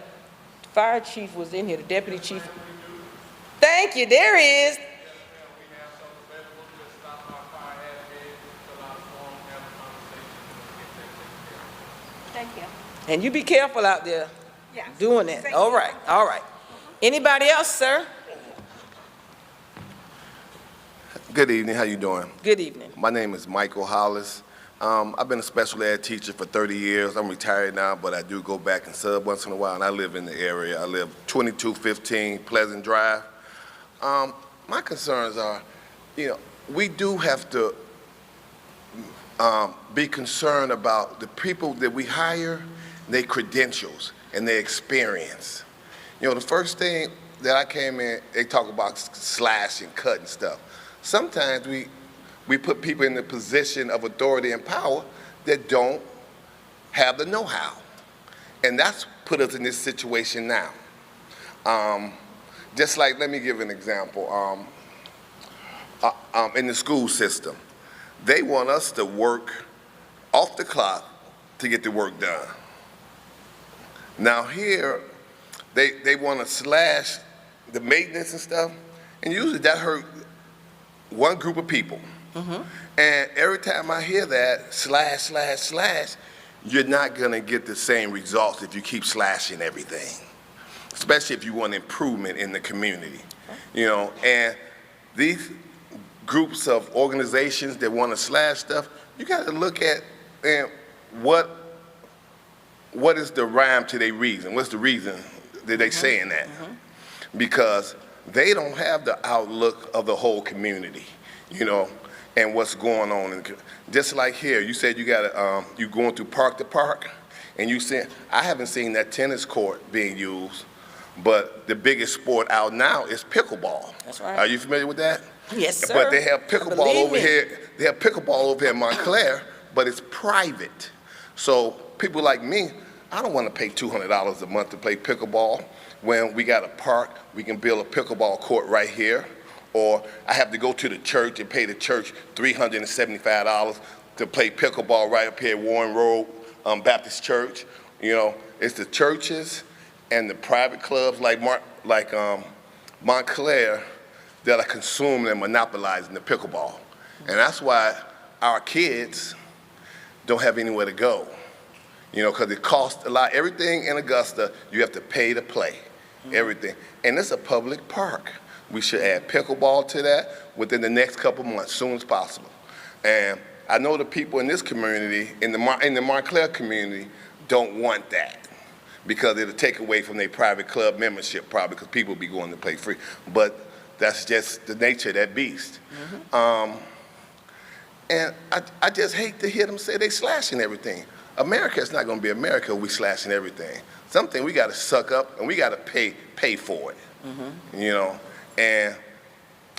A: the fire chief was in here, the deputy chief. Thank you, there he is.
E: Thank you.
A: And you be careful out there
E: Yes.
A: doing that.
E: Thank
A: All
E: you.
A: right, all right. Anybody else, sir?
F: Good evening, how you doing?
A: Good evening.
F: My name is Michael Hollis. I've been a special ed teacher for 30 years. I'm retired now, but I do go back and sub once in a while, and I live in the area. I live 2215 Pleasant Drive. My concerns are, we do have to be concerned about the people that we hire, their credentials and their experience. The first thing that I came in, they talk about slash and cut and stuff. Sometimes we put people in the position of authority and power that don't have the know-how. And that's put us in this situation now. Just like, let me give an example. In the school system, they want us to work off the clock to get the work done. Now here, they want to slash the maintenance and stuff, and usually that hurt one group of people. And every time I hear that, slash, slash, slash, you're not gonna get the same results if you keep slashing everything, especially if you want improvement in the community. And these groups of organizations that want to slash stuff, you got to look at what is the rhyme to their reason? What's the reason that they saying that? Because they don't have the outlook of the whole community, and what's going on. Just like here, you said you got you going through park to park, and you said, I haven't seen that tennis court being used, but the biggest sport out now is pickleball.
A: That's right.
F: Are you familiar with that?
A: Yes, sir.
F: But they have pickleball
A: Believe
F: over
A: me.
F: here. They have pickleball over here in Montclair, but it's private. So people like me, I don't want to pay $200 a month to play pickleball when we got a park, we can build a pickleball court right here. Or I have to go to the church and pay the church $375 to play pickleball right up here at Warren Road Baptist Church. It's the churches and the private clubs like Montclair that are consuming and monopolizing the pickleball. And that's why our kids don't have anywhere to go, because it costs a lot. Everything in Augusta, you have to pay to play, everything. And it's a public park. We should add pickleball to that within the next couple months, soon as possible. And I know the people in this community, in the Montclair community, don't want that because it'll take away from their private club membership probably because people be going to play free. But that's just the nature of that beast. And I just hate to hear them say they slashing everything. America is not going to be America if we slashing everything. Something we got to suck up and we got to pay for it. And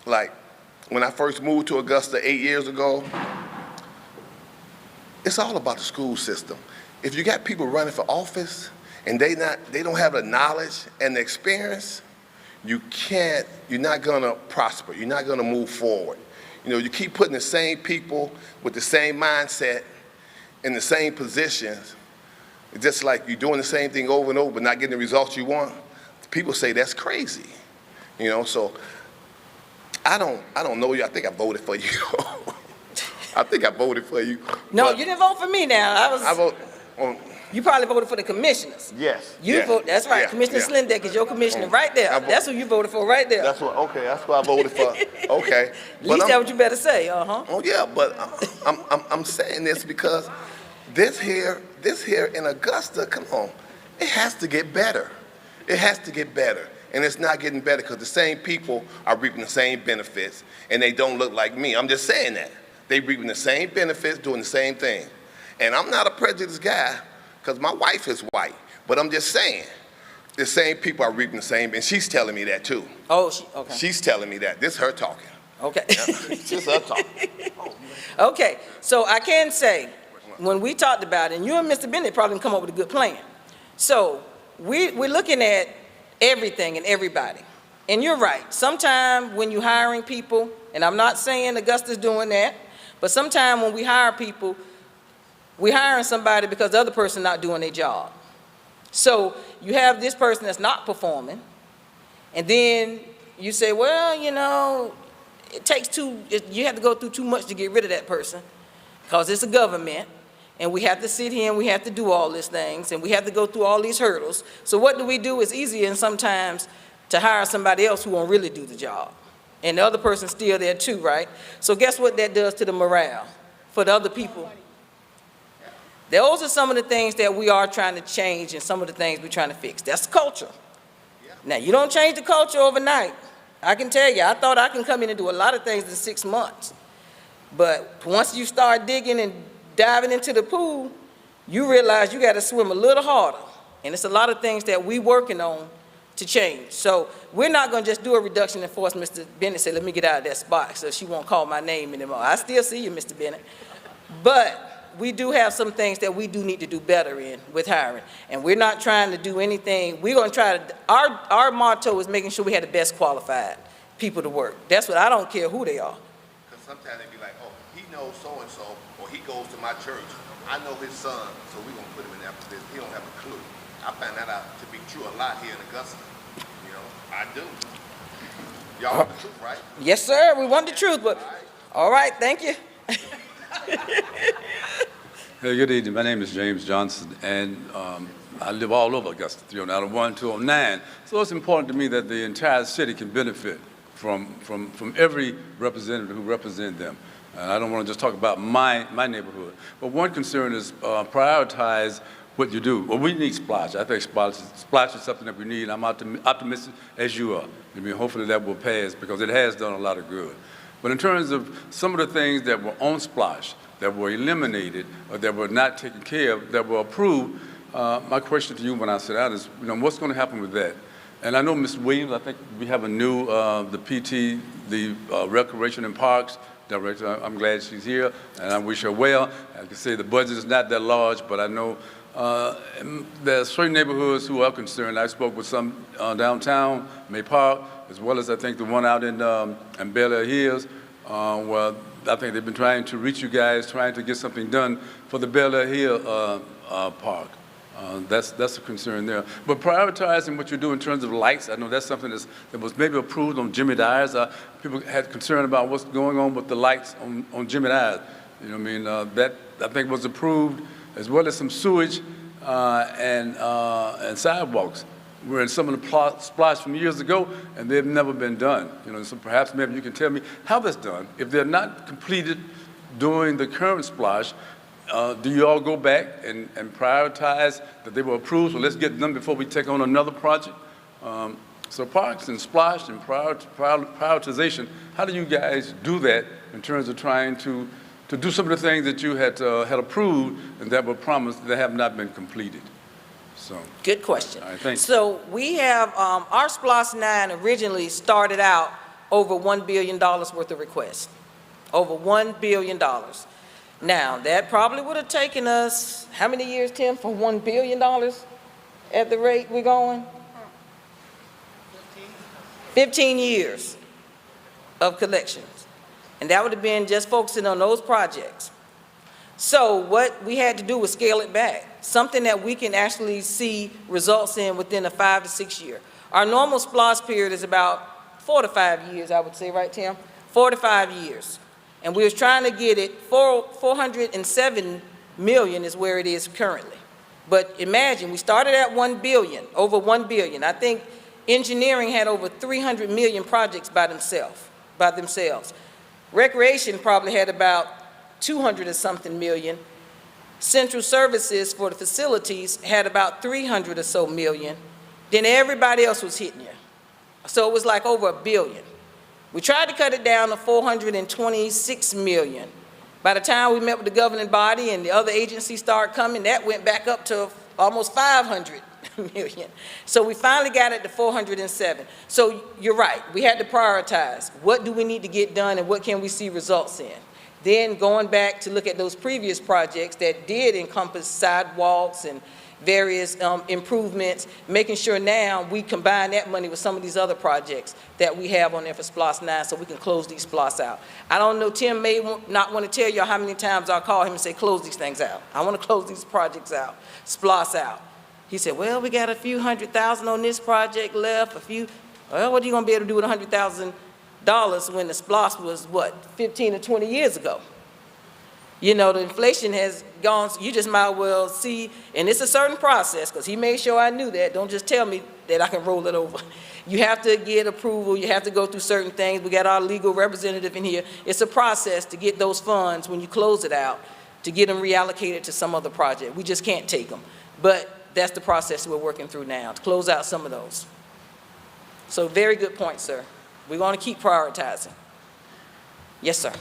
F: like when I first moved to Augusta 8 years ago, it's all about the school system. If you got people running for office and they don't have the knowledge and the experience, you're not gonna prosper. You're not gonna move forward. You keep putting the same people with the same mindset in the same positions, just like you're doing the same thing over and over but not getting the results you want. People say that's crazy. So I don't know you. I think I voted for you. I think I voted for you.
A: No, you didn't vote for me now.
F: I vote on.
A: You probably voted for the commissioners.
F: Yes.
A: You
F: yes,
A: vote, that's right,
F: yeah,
A: Commissioner
F: yeah.
A: Slindeck is your commissioner right there.
F: I vote-
A: That's who you voted for right there.
F: That's what, okay, that's what I voted for. Okay.
A: At
F: But
A: least
F: I'm-
A: that's what you better say, uh-huh.
F: Oh, yeah, but I'm saying this because this here in Augusta, come on, it has to get better. It has to get better. And it's not getting better because the same people are reaping the same benefits and they don't look like me. I'm just saying that. They reaping the same benefits, doing the same thing. And I'm not a prejudiced guy because my wife is white. But I'm just saying, the same people are reaping the same, and she's telling me that too.
A: Oh, okay,
F: She's telling me that. This is her talking.
A: okay.
F: This is her talking.
A: Okay, so I can say, when we talked about it, and you and Mr. Bennett probably can come up with a good plan. So we're looking at everything and everybody. And you're right, sometime when you're hiring people, and I'm not saying Augusta's doing that, but sometime when we hire people, we're hiring somebody because the other person not doing their job. So you have this person that's not performing, and then you say, well, you know, you have to go through too much to get rid of that person, because it's a government, and we have to sit here and we have to do all these things, and we have to go through all these hurdles. So what do? It's easier and sometimes to hire somebody else who won't really do the job. And the other person's still there too, right? So guess what that does to the morale for the other people? Those are some of the things that we are trying to change and some of the things we're trying to fix. That's the culture. Now, you don't change the culture overnight. I can tell you, I thought I can come in and do a lot of things in 6 months. But once you start digging and diving into the pool, you realize you got to swim a little harder. And it's a lot of things that we working on to change. So we're not going to just do a reduction in force. Mr. Bennett said, let me get out of that spot so she won't call my name anymore. I still see you, Mr. Bennett. But we do have some things that we do need to do better in with hiring. And we're not trying to do anything. We're going to try to, our motto is making sure we have the best qualified people to work. That's what, I don't care who they are.
F: Because sometimes they be like, oh, he knows so-and-so, or he goes to my church. I know his son, so we're going to put him in that position. He don't have a clue. I find that out to be true a lot here in Augusta. You know, I do. Y'all want the truth, right?
A: Yes, sir, we want the truth, but, all right, thank you.
G: Hey, good evening. My name is James Johnson, and I live all over Augusta, 301, 209. So it's important to me that the entire city can benefit from every representative who represents them. And I don't want to just talk about my neighborhood. But one concern is prioritize what you do. Well, we need Splash. I think Splash is something that we need. I'm optimistic, as you are. I mean, hopefully that will pass because it has done a lot of good. But in terms of some of the things that were on Splash, that were eliminated, or that were not taken care of, that were approved, my question to you when I sit down is, you know, what's going to happen with that? And I know Ms. Williams, I think we have a new, the PT, the Recreation and Parks Director. I'm glad she's here, and I wish her well. I can say the budget is not that large, but I know there are certain neighborhoods who are concerned. I spoke with some downtown, May Park, as well as I think the one out in Bel Air Hills, where I think they've been trying to reach you guys, trying to get something done for the Bel Air Hill Park. That's a concern there. But prioritizing what you do in terms of lights, I know that's something that was maybe approved on Jimmy Dyer's. People had concern about what's going on with the lights on Jimmy Dyer's. You know what I mean? That I think was approved, as well as some sewage and sidewalks. We're in some of the Splash from years ago, and they've never been done. You know, so perhaps maybe you can tell me how that's done. If they're not completed during the current Splash, do you all go back and prioritize that they were approved? So let's get them before we take on another project. So parks and Splash and prioritization, how do you guys do that in terms of trying to do some of the things that you had approved and that were promised that have not been completed? So.
A: Good question.
G: All right, thanks.
A: So we have, our SPLOST 9 originally started out over $1 billion worth of requests, over $1 billion. Now, that probably would have taken us, how many years, Tim, for $1 billion at the rate we're going? 15 years of collections. And that would have been just focusing on those projects. So what we had to do was scale it back, something that we can actually see results in within a 5 to 6 year. Our normal SPLOST period is about 4 to 5 years, I would say, right, Tim? 4 to 5 years. And we was trying to get it, 407 million is where it is currently. But imagine, we started at 1 billion, over 1 billion. I think engineering had over 300 million projects by themselves. Recreation probably had about 200 or something million. Central services for the facilities had about 300 or so million. Then everybody else was hitting you. So it was like over 1 billion. We tried to cut it down to 426 million. By the time we met with the governing body and the other agencies started coming, that went back up to almost 500 million. So we finally got it to 407. So you're right, we had to prioritize. What do we need to get done and what can we see results in? Then going back to look at those previous projects that did encompass sidewalks and various improvements, making sure now we combine that money with some of these other projects that we have on there for SPLOST 9 so we can close these SPLOST out. I don't know, Tim may not want to tell you how many times I call him and say, close these things out. I want to close these projects out, SPLOST out. He said, well, we got a few $100,000 on this project left, well, what are you going to be able to do with $100,000 when the SPLOST was, what, 15 or 20 years ago? You know, the inflation has gone, so you just might well see, and it's a certain process, because he made sure I knew that. Don't just tell me that I can roll it over. You have to get approval, you have to go through certain things. We got our legal representative in here. It's a process to get those funds, when you close it out, to get them reallocated to some other project. We just can't take them. But that's the process we're working through now, to close out some of those. So very good point, sir. We're going to keep prioritizing. Yes, sir.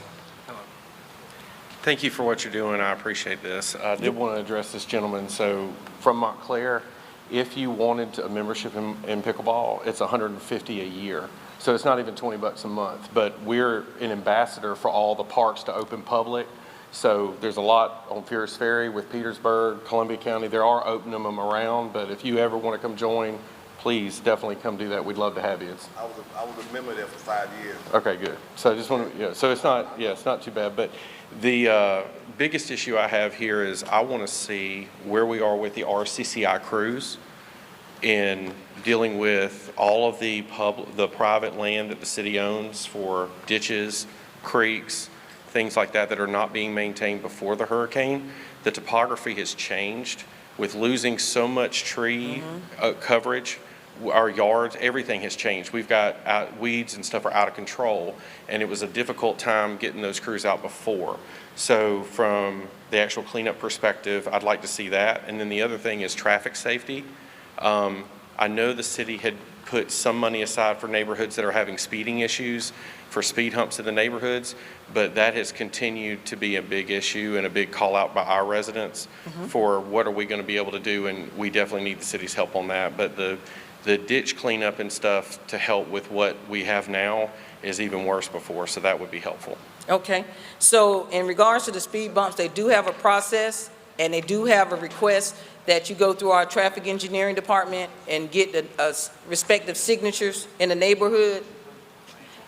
H: Thank you for what you're doing. I appreciate this. I did want to address this gentleman. So from Montclair, if you wanted a membership in pickleball, it's $150 a year. So it's not even $20 a month. But we're an ambassador for all the parks to open public. So there's a lot on Fierce Ferry with Petersburg, Columbia County. There are opening them around. But if you ever want to come join, please definitely come do that. We'd love to have you.
F: I was a member there for 5 years.
H: Okay, good. So I just want to, so it's not too bad. But the biggest issue I have here is I want to see where we are with the RCCI crews in dealing with all of the private land that the city owns for ditches, creeks, things like that are not being maintained before the hurricane. The topography has changed with losing so much tree coverage. Our yards, everything has changed. We've got weeds and stuff are out of control, and it was a difficult time getting those crews out before. So from the actual cleanup perspective, I'd like to see that. And then the other thing is traffic safety. I know the city had put some money aside for neighborhoods that are having speeding issues, for speed humps in the neighborhoods, but that has continued to be a big issue and a big call out by our residents for what are we going to be able to do, and we definitely need the city's help on that. But the ditch cleanup and stuff to help with what we have now is even worse before, so that would be helpful.
A: Okay. So in regards to the speed bumps, they do have a process, and they do have a request that you go through our traffic engineering department and get the respective signatures in the neighborhood.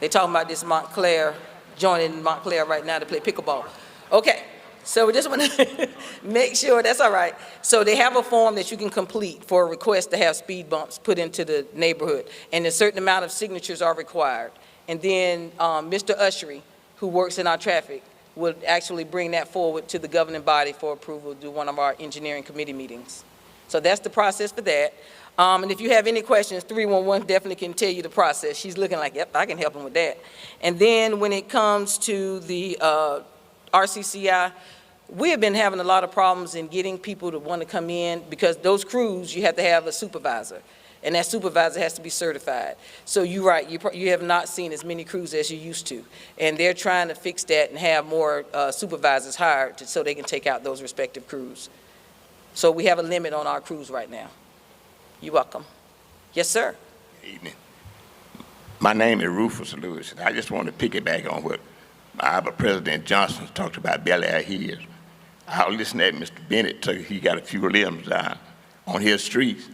A: They're talking about this Montclair, joining Montclair right now to play pickleball. Okay, so we just want to make sure, that's all right. So they have a form that you can complete for a request to have speed bumps put into the neighborhood, and a certain amount of signatures are required. And then Mr. Ushery, who works in our traffic, would actually bring that forward to the governing body for approval to one of our engineering committee meetings. So that's the process for that. And if you have any questions, 311 definitely can tell you the process. She's looking like, yep, I can help him with that. And then when it comes to the RCCI, we have been having a lot of problems in getting people to want to come in, because those crews, you have to have a supervisor, and that supervisor has to be certified. So you're right, you have not seen as many crews as you used to. And they're trying to fix that and have more supervisors hired so they can take out those respective crews. So we have a limit on our crews right now. You're welcome. Yes, sir.
I: Evening. My name is Rufus Lewis, and I just want to piggyback on what our President Johnson talked about Bel Air Hills. I was listening to Mr. Bennett, so he got a few limbs down on his streets.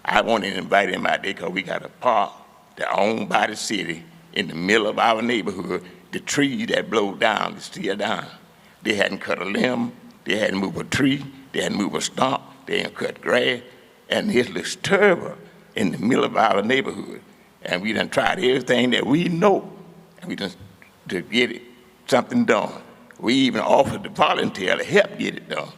I: I want to invite him out there because we got a park that's owned by the city in the middle of our neighborhood. The trees that blow down is still down. They hadn't cut a limb, they hadn't moved a tree, they hadn't moved a stump, they hadn't cut grass, and it looks terrible in the middle of our neighborhood. And we done tried everything that we know, and we done to get it, something done. We even offered to volunteer to help get it done.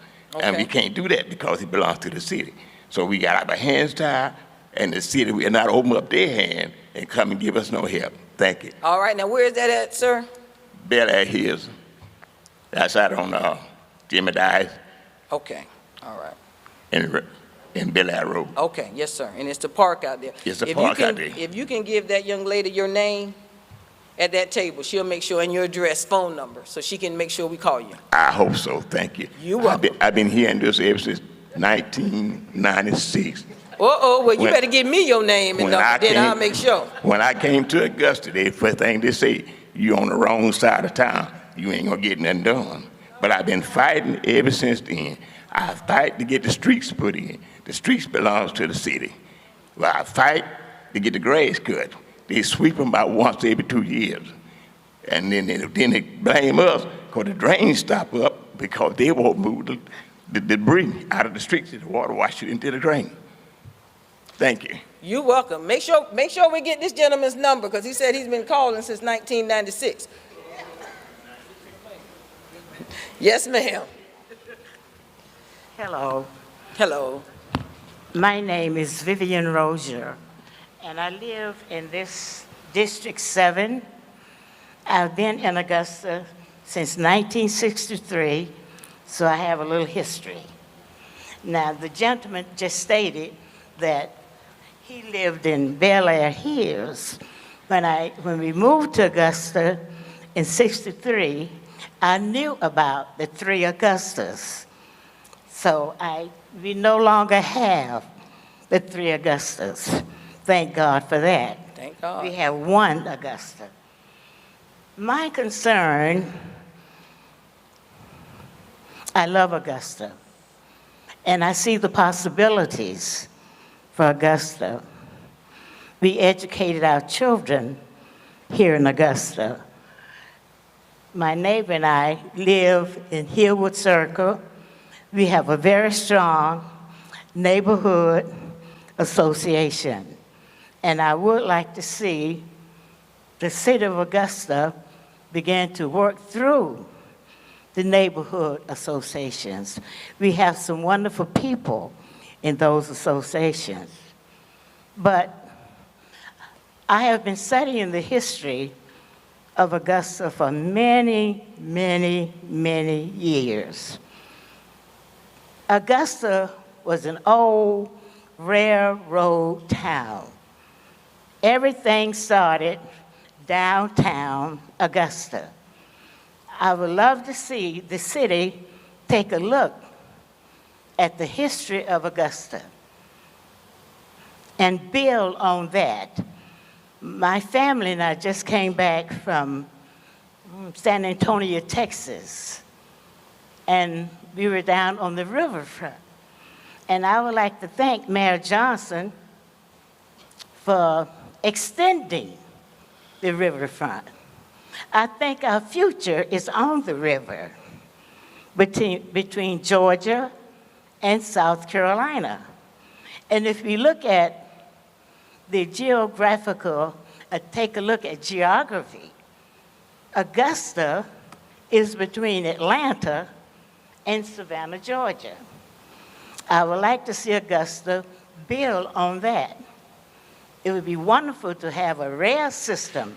I: And we
A: Okay.
I: can't do that because it belongs to the city. So we got our hands tied, and the city will not open up their hand and come and give us no help. Thank you.
A: All right, now where is that at, sir?
I: Bel Air Hills, that's out on Jimmy Dice
A: Okay, all right.
I: in Bel Air Road.
A: Okay, yes, sir, and it's the park out there.
I: It's the
A: If you
I: park
A: can-
I: out there.
A: If you can give that young lady your name at that table, she'll make sure, and your address, phone number, so she can make sure we call you.
I: I hope so, thank you.
A: You're welcome.
I: I've been hearing this ever since 1996.
A: Uh-oh, well, you
I: When-
A: better give me your name and
I: when I
A: number, then I'll
I: came-
A: make sure.
I: When I came to Augusta, the first thing they say, you on the wrong side of town, you ain't gonna get nothing done. But I've been fighting ever since then. I fight to get the streets put in. The streets belongs to the city. Well, I fight to get the grass cut. They sweep them about once every 2 years. And then they blame us because the drains stop up because they won't move the debris out of the streets. The water wash it into the drain. Thank you.
A: You're welcome. Make sure we get this gentleman's number, because he said he's been calling since 1996. Yes, ma'am.
J: Hello,
A: Hello.
J: my name is Vivian Rozier, and I live in this District 7. I've been in Augusta since 1963, so I have a little history. Now, the gentleman just stated that he lived in Bel Air Hills. When we moved to Augusta in '63, I knew about the 3 Augustas. So we no longer have the 3 Augustas. Thank God for that.
A: Thank God.
J: We have 1 Augusta. My concern, I love Augusta, and I see the possibilities for Augusta. We educated our children here in Augusta. My neighbor and I live in Hillwood Circle. We have a very strong neighborhood association, and I would like to see the city of Augusta begin to work through the neighborhood associations. We have some wonderful people in those associations. But I have been studying the history of Augusta for many, many, many years. Augusta was an old railroad town. Everything started downtown Augusta. I would love to see the city take a look at the history of Augusta and build on that. My family and I just came back from San Antonio, Texas, and we were down on the riverfront. And I would like to thank Mayor Johnson for extending the riverfront. I think our future is on the river between Georgia and South Carolina. And if we look at the geographical, take a look at geography, Augusta is between Atlanta and Savannah, Georgia. I would like to see Augusta build on that. It would be wonderful to have a rail system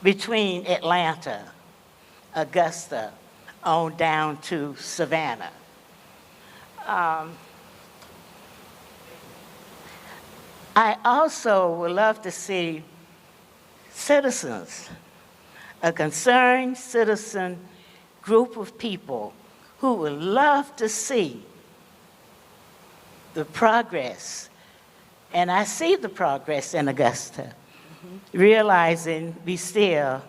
J: between Atlanta, Augusta, on down to Savannah. I also would love to see citizens, a concerned citizen group of people who would love to see the progress. And I see the progress in Augusta, realizing we still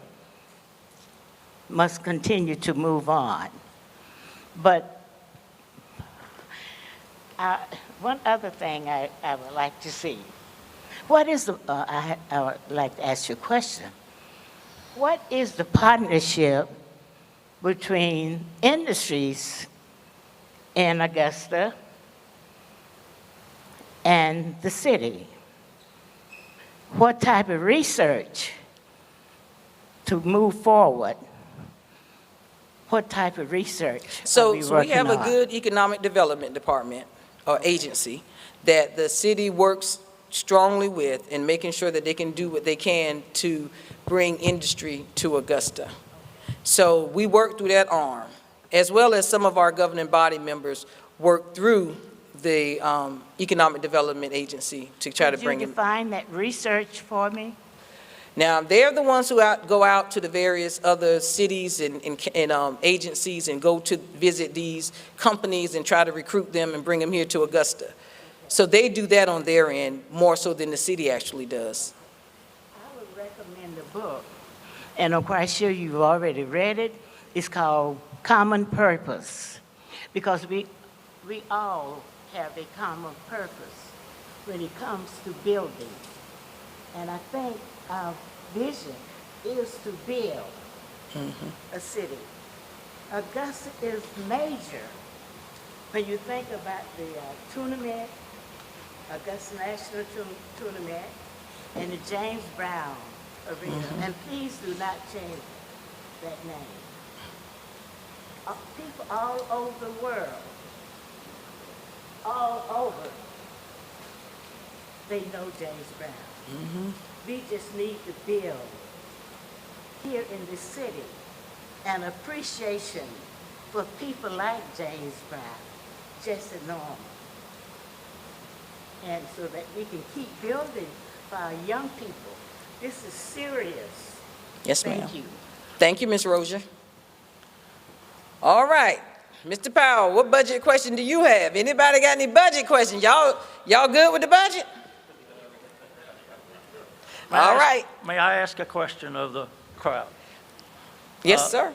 J: must continue to move on. But one other thing I would like to see. What is the, I would like to ask you a question. What is the partnership between industries in Augusta and the city? What type of research to move forward? what type of research are
A: So
J: we
A: we
J: working
A: have a
J: on?
A: good economic development department or agency that the city works strongly with in making sure that they can do what they can to bring industry to Augusta. So we work through that arm, as well as some of our governing body members work through the Economic Development Agency to try to bring
J: Could you
A: them.
J: define that research for me?
A: Now, they're the ones who go out to the various other cities and agencies and go to visit these companies and try to recruit them and bring them here to Augusta. So they do that on their end more so than the city actually does.
J: I would recommend a book, and I'm quite sure you've already read it. It's called Common Purpose, because we all have a common purpose when it comes to building. And I think our vision is to build a city. Augusta is major. When you think about the tournament, Augusta National Tournament, and the James Brown Arena, and please do not change that name. People all over the world, all over, they know James Brown. We just need to build here in the city an appreciation for people like James Brown, Jesse Norman. And so that we can keep building for our young people. This is serious.
A: Yes, ma'am.
J: Thank you.
A: Thank you, Ms. Rozier. All right, Mr. Powell, what budget question do you have? Anybody got any budget questions? Y'all good with the budget? All right.
K: May I ask a question of the crowd?
A: Yes, sir.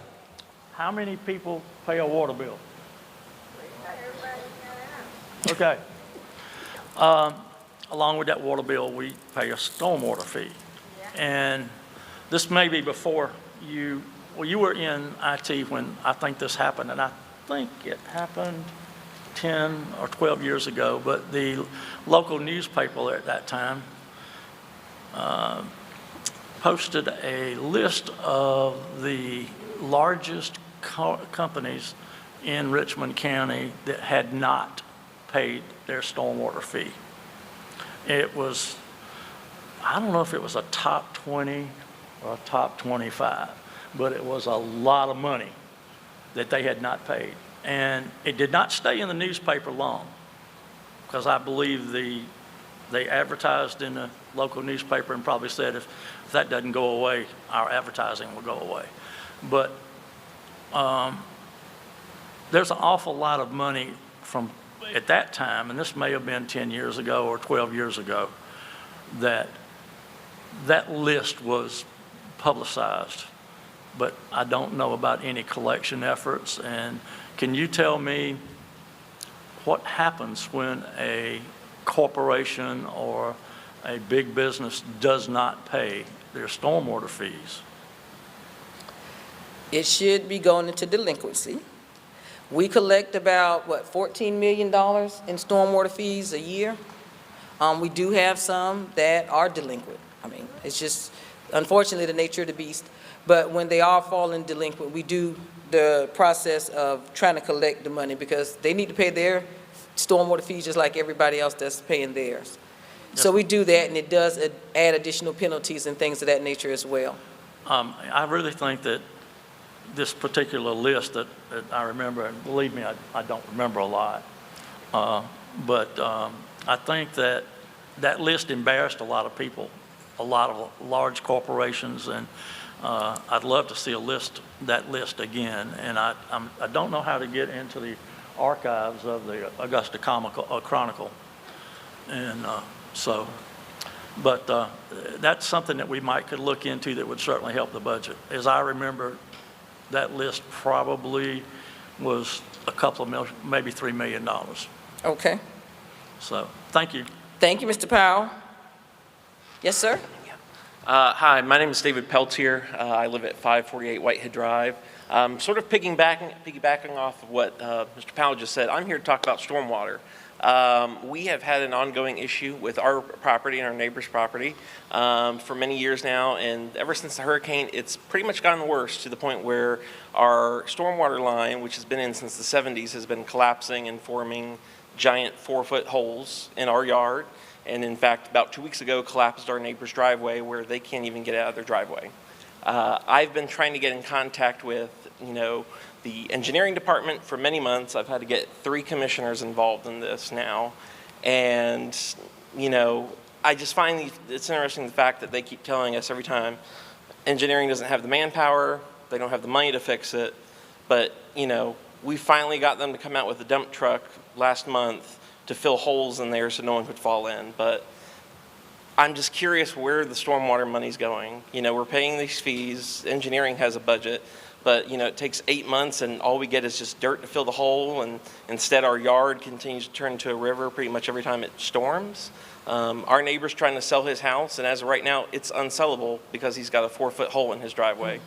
K: How many people pay a water bill? Okay. Along with that water bill, we pay a stormwater fee. And this may be before you, well, you were in IT when I think this happened, and I think it happened 10 or 12 years ago, but the local newspaper at that time posted a list of the largest companies in Richmond County that had not paid their stormwater fee. It was, I don't know if it was a top 20 or a top 25, but it was a lot of money that they had not paid. And it did not stay in the newspaper long, because I believe they advertised in the local newspaper and probably said if that doesn't go away, our advertising will go away. But there's an awful lot of money from at that time, and this may have been 10 years ago or 12 years ago, that list was publicized, but I don't know about any collection efforts. And can you tell me what happens when a corporation or a big business does not pay their stormwater fees?
A: It should be going into delinquency. We collect about, $14 million in stormwater fees a year. We do have some that are delinquent. I mean, it's just unfortunately the nature of the beast. But when they are falling delinquent, we do the process of trying to collect the money, because they need to pay their stormwater fees just like everybody else that's paying theirs. So we do that, and it does add additional penalties and things of that nature as well.
K: I really think that this particular list that I remember, and believe me, I don't remember a lot, but I think that list embarrassed a lot of people, a lot of large corporations, and I'd love to see that list again. And I don't know how to get into the archives of the Augusta Chronicle, and but that's something that we could look into that would certainly help the budget. As I remember, that list probably was a couple of million, maybe $3 million.
A: Okay.
K: So, thank you.
A: Thank you, Mr. Powell. Yes, sir?
L: Hi, my name is David Peltier. I live at 548 Whitehead Drive. Sort of piggybacking off of what Mr. Powell just said, I'm here to talk about stormwater. We have had an ongoing issue with our property and our neighbor's property for many years now, and ever since the hurricane, it's pretty much gotten worse to the point where our stormwater line, which has been in since the 70s, has been collapsing and forming giant 4-foot holes in our yard. And in fact, about 2 weeks ago, collapsed our neighbor's driveway where they can't even get out of their driveway. I've been trying to get in contact with, the engineering department for many months. I've had to get 3 commissioners involved in this now. And, I just find it's interesting the fact that they keep telling us every time engineering doesn't have the manpower, they don't have the money to fix it. But, we finally got them to come out with a dump truck last month to fill holes in there so no one could fall in. But I'm just curious where the stormwater money's going. We're paying these fees, engineering has a budget, but it takes 8 months and all we get is just dirt to fill the hole, and instead our yard continues to turn into a river pretty much every time it storms. Our neighbor's trying to sell his house, and as of right now, it's unsellable because he's got a 4-foot hole in his driveway.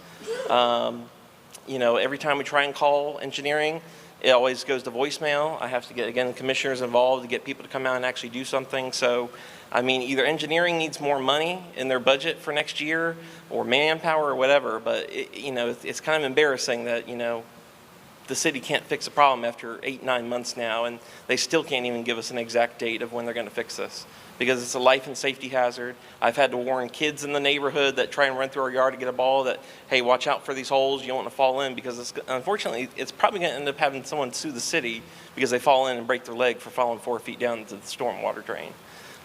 L: Every time we try and call engineering, it always goes to voicemail. I have to get, again, commissioners involved to get people to come out and actually do something. So, either engineering needs more money in their budget for next year or manpower or whatever, but it's kind of embarrassing that, the city can't fix a problem after 8-9 months now, and they still can't even give us an exact date of when they're going to fix this, because it's a life and safety hazard. I've had to warn kids in the neighborhood that try and run through our yard to get a ball that, hey, watch out for these holes, you don't want to fall in, because unfortunately, it's probably going to end up having someone sue the city because they fall in and break their leg for falling 4 feet down into the stormwater drain.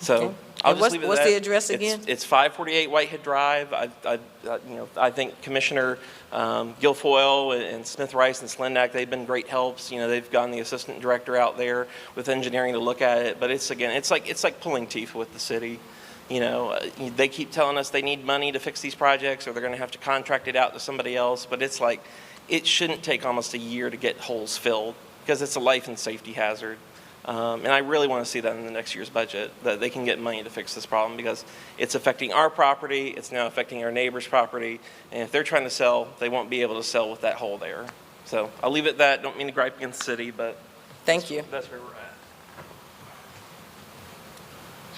L: So
A: Okay.
L: I'll
A: And
L: just leave it at
A: what's
L: that.
A: the address again?
L: It's 548 Whitehead Drive. I think Commissioner Guilfoyle and Smith Rice and Slendak, they've been great helps. They've gotten the assistant director out there with engineering to look at it. But it's like pulling teeth with the city. They keep telling us they need money to fix these projects, or they're going to have to contract it out to somebody else. But it's like it shouldn't take almost a year to get holes filled, because it's a life and safety hazard. And I really want to see that in the next year's budget, that they can get money to fix this problem, because it's affecting our property, it's now affecting our neighbor's property, and if they're trying to sell, they won't be able to sell with that hole there. So I'll leave it at that. Don't mean to gripe against the city, but
A: Thank you.
L: that's where we're at.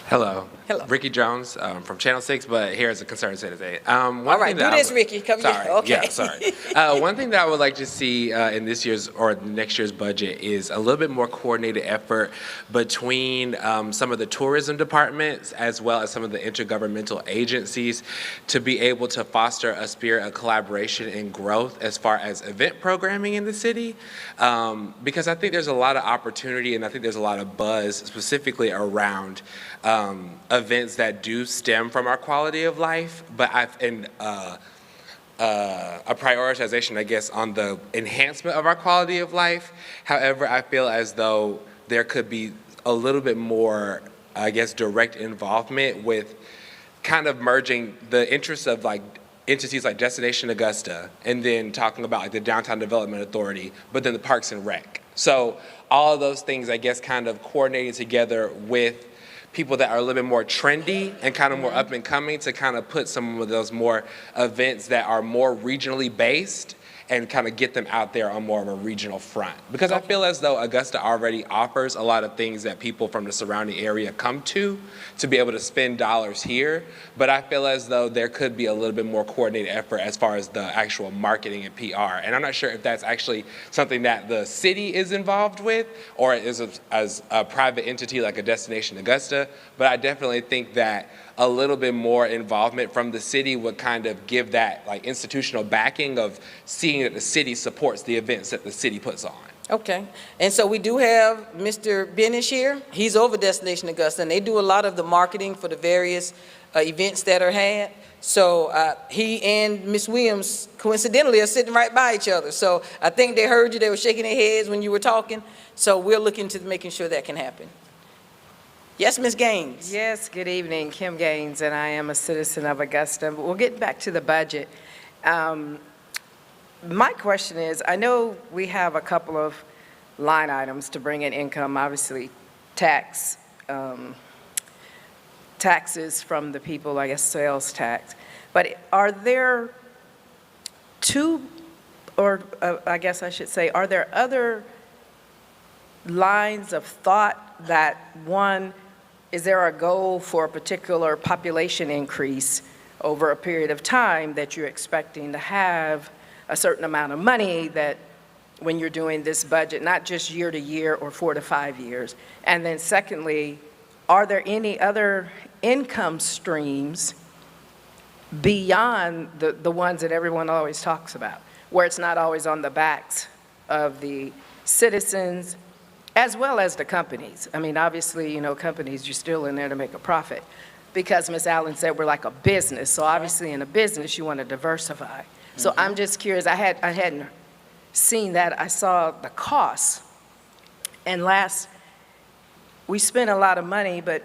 M: Hello.
A: Hello.
M: Ricky Jones from Channel 6, but here as a concerned citizen.
A: All right, do this, Ricky. Come here.
M: Sorry.
A: Okay.
M: Yeah, sorry. One thing that I would like to see in this year's or next year's budget is a little bit more coordinated effort between some of the tourism departments as well as some of the intergovernmental agencies to be able to foster a spirit of collaboration and growth as far as event programming in the city. Because I think there's a lot of opportunity, and I think there's a lot of buzz specifically around events that do stem from our quality of life, but a prioritization, I guess, on the enhancement of our quality of life. However, I feel as though there could be a little bit more, I guess, direct involvement with kind of merging the interests of like entities like Destination Augusta, and then talking about like the Downtown Development Authority, but then the Parks and Rec. So all of those things, I guess, kind of coordinating together with people that are a little bit more trendy and kind of more up and coming to kind of put some of those more events that are more regionally based and kind of get them out there on more of a regional front. Because I feel as though Augusta already offers a lot of things that people from the surrounding area come to be able to spend dollars here. But I feel as though there could be a little bit more coordinated effort as far as the actual marketing and PR. And I'm not sure if that's actually something that the city is involved with, or is as a private entity like a Destination Augusta. But I definitely think that a little bit more involvement from the city would kind of give that like institutional backing of seeing that the city supports the events that the city puts on.
A: Okay, and so we do have Mr. Benish here. He's over Destination Augusta, and they do a lot of the marketing for the various events that are had. So he and Ms. Williams coincidentally are sitting right by each other. So I think they heard you, they were shaking their heads when you were talking. So we're looking to making sure that can happen. Yes, Ms. Gaines.
N: Yes, good evening. Kim Gaines, and I am a citizen of Augusta. But we'll get back to the budget. My question is, I know we have a couple of line items to bring in income, obviously taxes from the people, I guess sales tax. But are there two, or I guess I should say, are there other lines of thought that, one, is there a goal for a particular population increase over a period of time that you're expecting to have a certain amount of money that when you're doing this budget, not just year to year or 4 to 5 years? And then secondly, are there any other income streams beyond the ones that everyone always talks about, where it's not always on the backs of the citizens as well as the companies? I mean, obviously, you know, companies, you're still in there to make a profit, because Ms. Allen said we're like a business. So obviously in a business, you want to diversify. So I'm just curious, I hadn't seen that. I saw the costs. And we spent a lot of money, but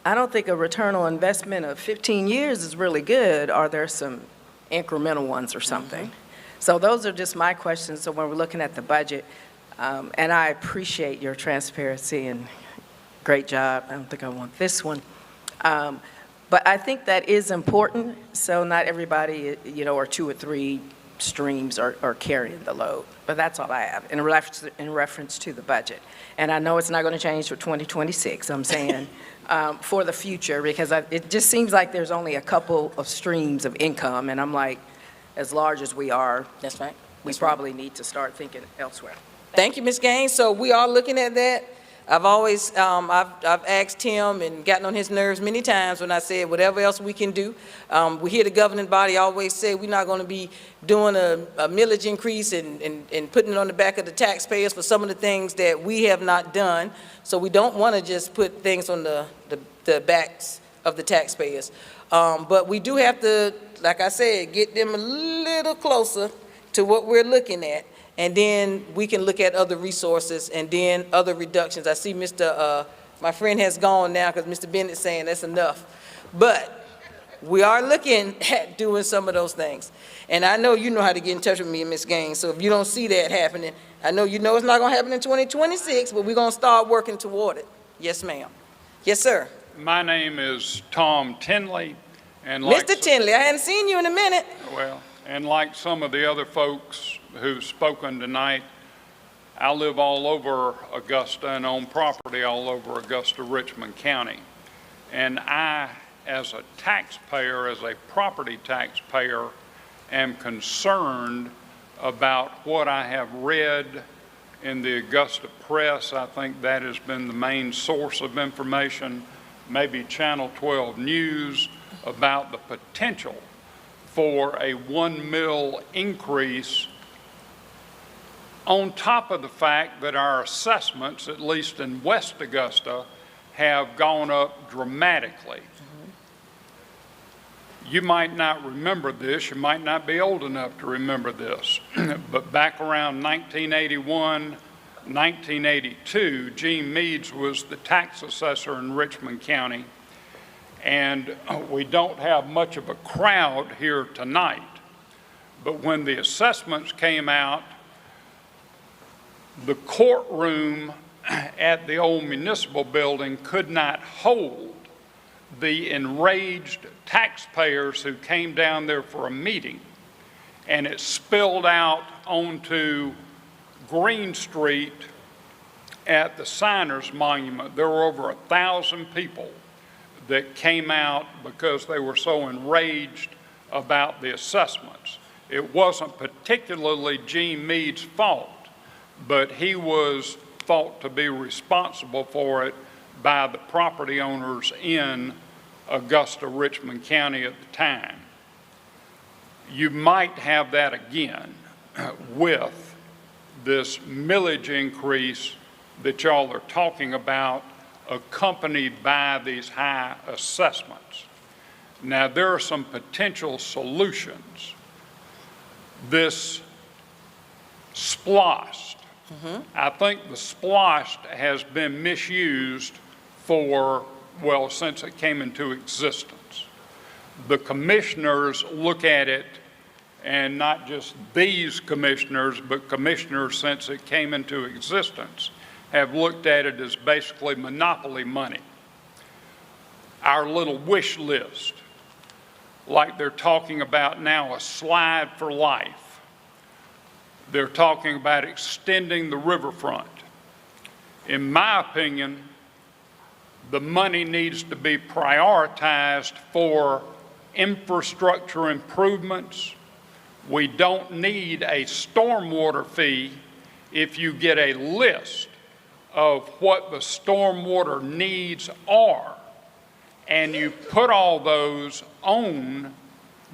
N: I don't think a return on investment of 15 years is really good. Are there some incremental ones or something? So those are just my questions. So when we're looking at the budget, and I appreciate your transparency and great job. I don't think I want this one. But I think that is important. So not everybody, you know, or 2 or 3 streams are carrying the load. But that's all I have in reference to the budget. And I know it's not going to change for 2026. I'm saying for the future, because it just seems like there's only a couple of streams of income. And I'm like, as large as we are,
A: That's right.
N: we probably need to start thinking elsewhere.
A: Thank you, Ms. Gaines. So we are looking at that. I've always, I've asked Tim and gotten on his nerves many times when I said whatever else we can do. We hear the governing body always say we're not going to be doing a millage increase and putting it on the back of the taxpayers for some of the things that we have not done. So we don't want to just put things on the backs of the taxpayers. But we do have to, like I said, get them a little closer to what we're looking at. And then we can look at other resources and then other reductions. I see my friend has gone now because Mr. Bennett's saying that's enough. But we are looking at doing some of those things. And I know you know how to get in touch with me, Ms. Gaines. So if you don't see that happening, I know you know it's not going to happen in 2026, but we're going to start working toward it. Yes, ma'am. Yes, sir.
O: My name is Tom Tinley. And like
A: Mr. Tinley, I hadn't seen you in a minute.
O: Well, and like some of the other folks who've spoken tonight, I live all over Augusta and own property all over Augusta, Richmond County. And I, as a taxpayer, as a property taxpayer, am concerned about what I have read in the Augusta press. I think that has been the main source of information, maybe Channel 12 News, about the potential for a 1 mil increase on top of the fact that our assessments, at least in West Augusta, have gone up dramatically. You might not remember this, you might not be old enough to remember this, but back around 1981, 1982, Gene Meads was the tax assessor in Richmond County. And we don't have much of a crowd here tonight, but when the assessments came out, the courtroom at the old municipal building could not hold the enraged taxpayers who came down there for a meeting, and it spilled out onto Green Street at the Signers Monument. There were over 1,000 people that came out because they were so enraged about the assessments. It wasn't particularly Gene Meads' fault, but he was thought to be responsible for it by the property owners in Augusta, Richmond County at the time. You might have that again with this millage increase that y'all are talking about, accompanied by these high assessments. Now, there are some potential solutions. This SPLOST, I think the SPLOST has been misused for, well, since it came into existence. The commissioners look at it, and not just these commissioners, but commissioners since it came into existence, have looked at it as basically monopoly money. Our little wish list, like they're talking about now a slide for life. They're talking about extending the riverfront. In my opinion, the money needs to be prioritized for infrastructure improvements. We don't need a stormwater fee if you get a list of what the stormwater needs are, and you put all those on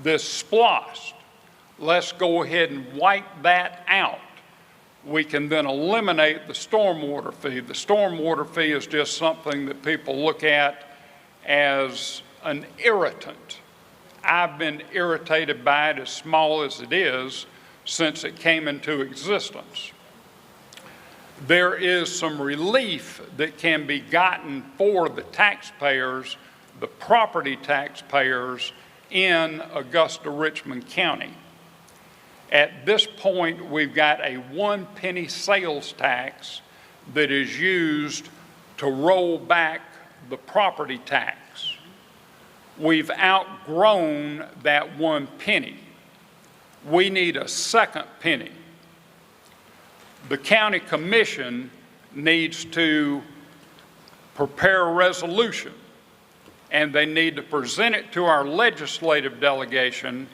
O: this SPLOST. Let's go ahead and wipe that out. We can then eliminate the stormwater fee. The stormwater fee is just something that people look at as an irritant. I've been irritated by it, as small as it is, since it came into existence. There is some relief that can be gotten for the taxpayers, the property taxpayers in Augusta-Richmond County. At this point, we've got a 1 penny sales tax that is used to roll back the property tax. We've outgrown that 1 penny. We need a second penny. The county commission needs to prepare a resolution, and they need to present it to our legislative delegation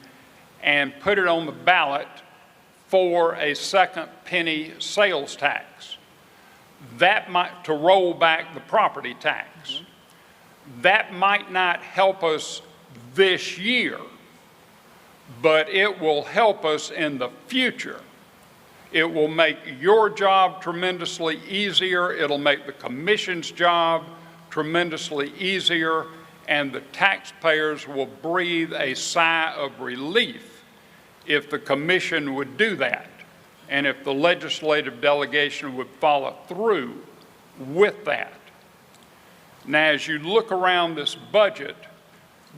O: and put it on the ballot for a second penny sales tax. That might, to roll back the property tax. That might not help us this year, but it will help us in the future. It will make your job tremendously easier. It'll make the commission's job tremendously easier, and the taxpayers will breathe a sigh of relief if the commission would do that, and if the legislative delegation would follow through with that. Now, as you look around this budget,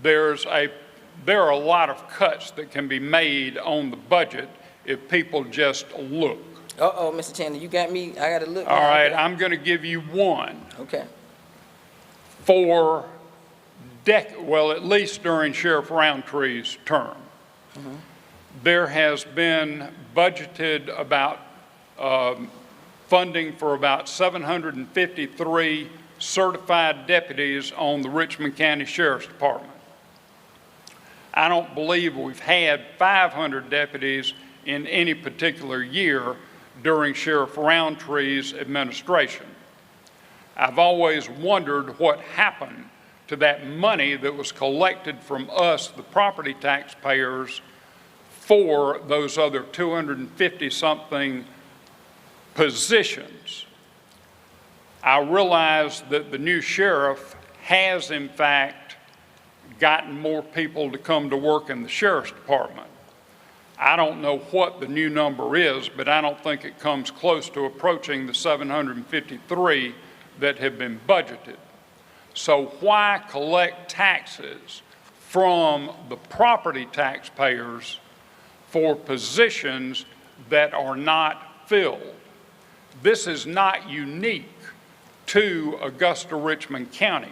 O: there are a lot of cuts that can be made on the budget if people just look.
A: Uh-oh, Mr. Chandler, you got me, I gotta look.
O: All right, I'm gonna give you one.
A: Okay.
O: For well, at least during Sheriff Roundtree's term, there has been budgeted about funding for about 753 certified deputies on the Richmond County Sheriff's Department. I don't believe we've had 500 deputies in any particular year during Sheriff Roundtree's administration. I've always wondered what happened to that money that was collected from us, the property taxpayers, for those other 250-something positions. I realize that the new sheriff has, in fact, gotten more people to come to work in the sheriff's department. I don't know what the new number is, but I don't think it comes close to approaching the 753 that have been budgeted. So why collect taxes from the property taxpayers for positions that are not filled? This is not unique to Augusta-Richmond County.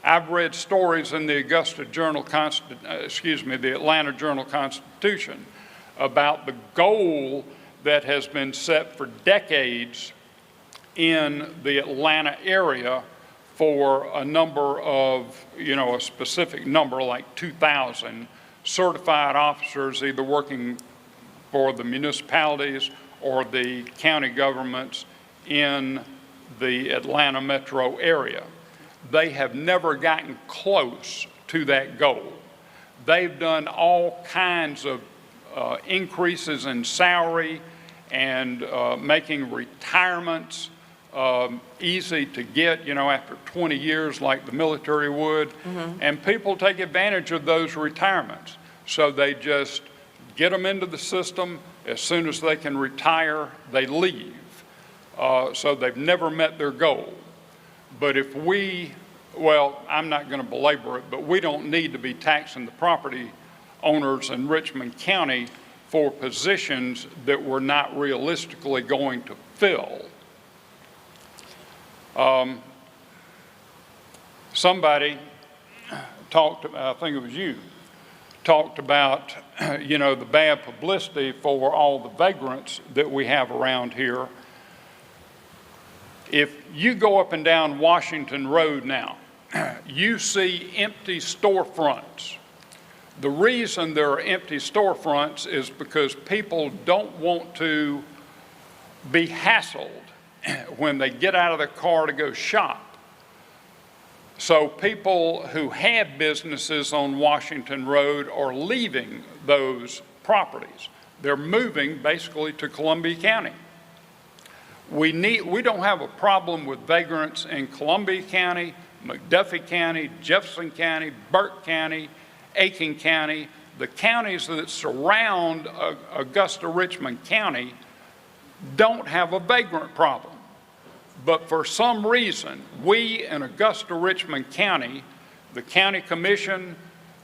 O: I've read stories in the the Atlanta Journal-Constitution about the goal that has been set for decades in the Atlanta area for a number of, a specific number like 2,000 certified officers either working for the municipalities or the county governments in the Atlanta metro area. They have never gotten close to that goal. They've done all kinds of increases in salary and making retirements easy to get, after 20 years like the military would. And people take advantage of those retirements. So they just get them into the system. As soon as they can retire, they leave. So they've never met their goal. But if I'm not going to belabor it, but we don't need to be taxing the property owners in Richmond County for positions that we're not realistically going to fill. Somebody talked, I think it was you, talked about, the bad publicity for all the vagrants that we have around here. If you go up and down Washington Road now, you see empty storefronts. The reason there are empty storefronts is because people don't want to be hassled when they get out of their car to go shop. So people who had businesses on Washington Road are leaving those properties. They're moving basically to Columbia County. We don't have a problem with vagrants in Columbia County, McDuffie County, Jefferson County, Burke County, Aiken County. The counties that surround Augusta-Richmond County don't have a vagrant problem. But for some reason, we in Augusta-Richmond County, the county commission,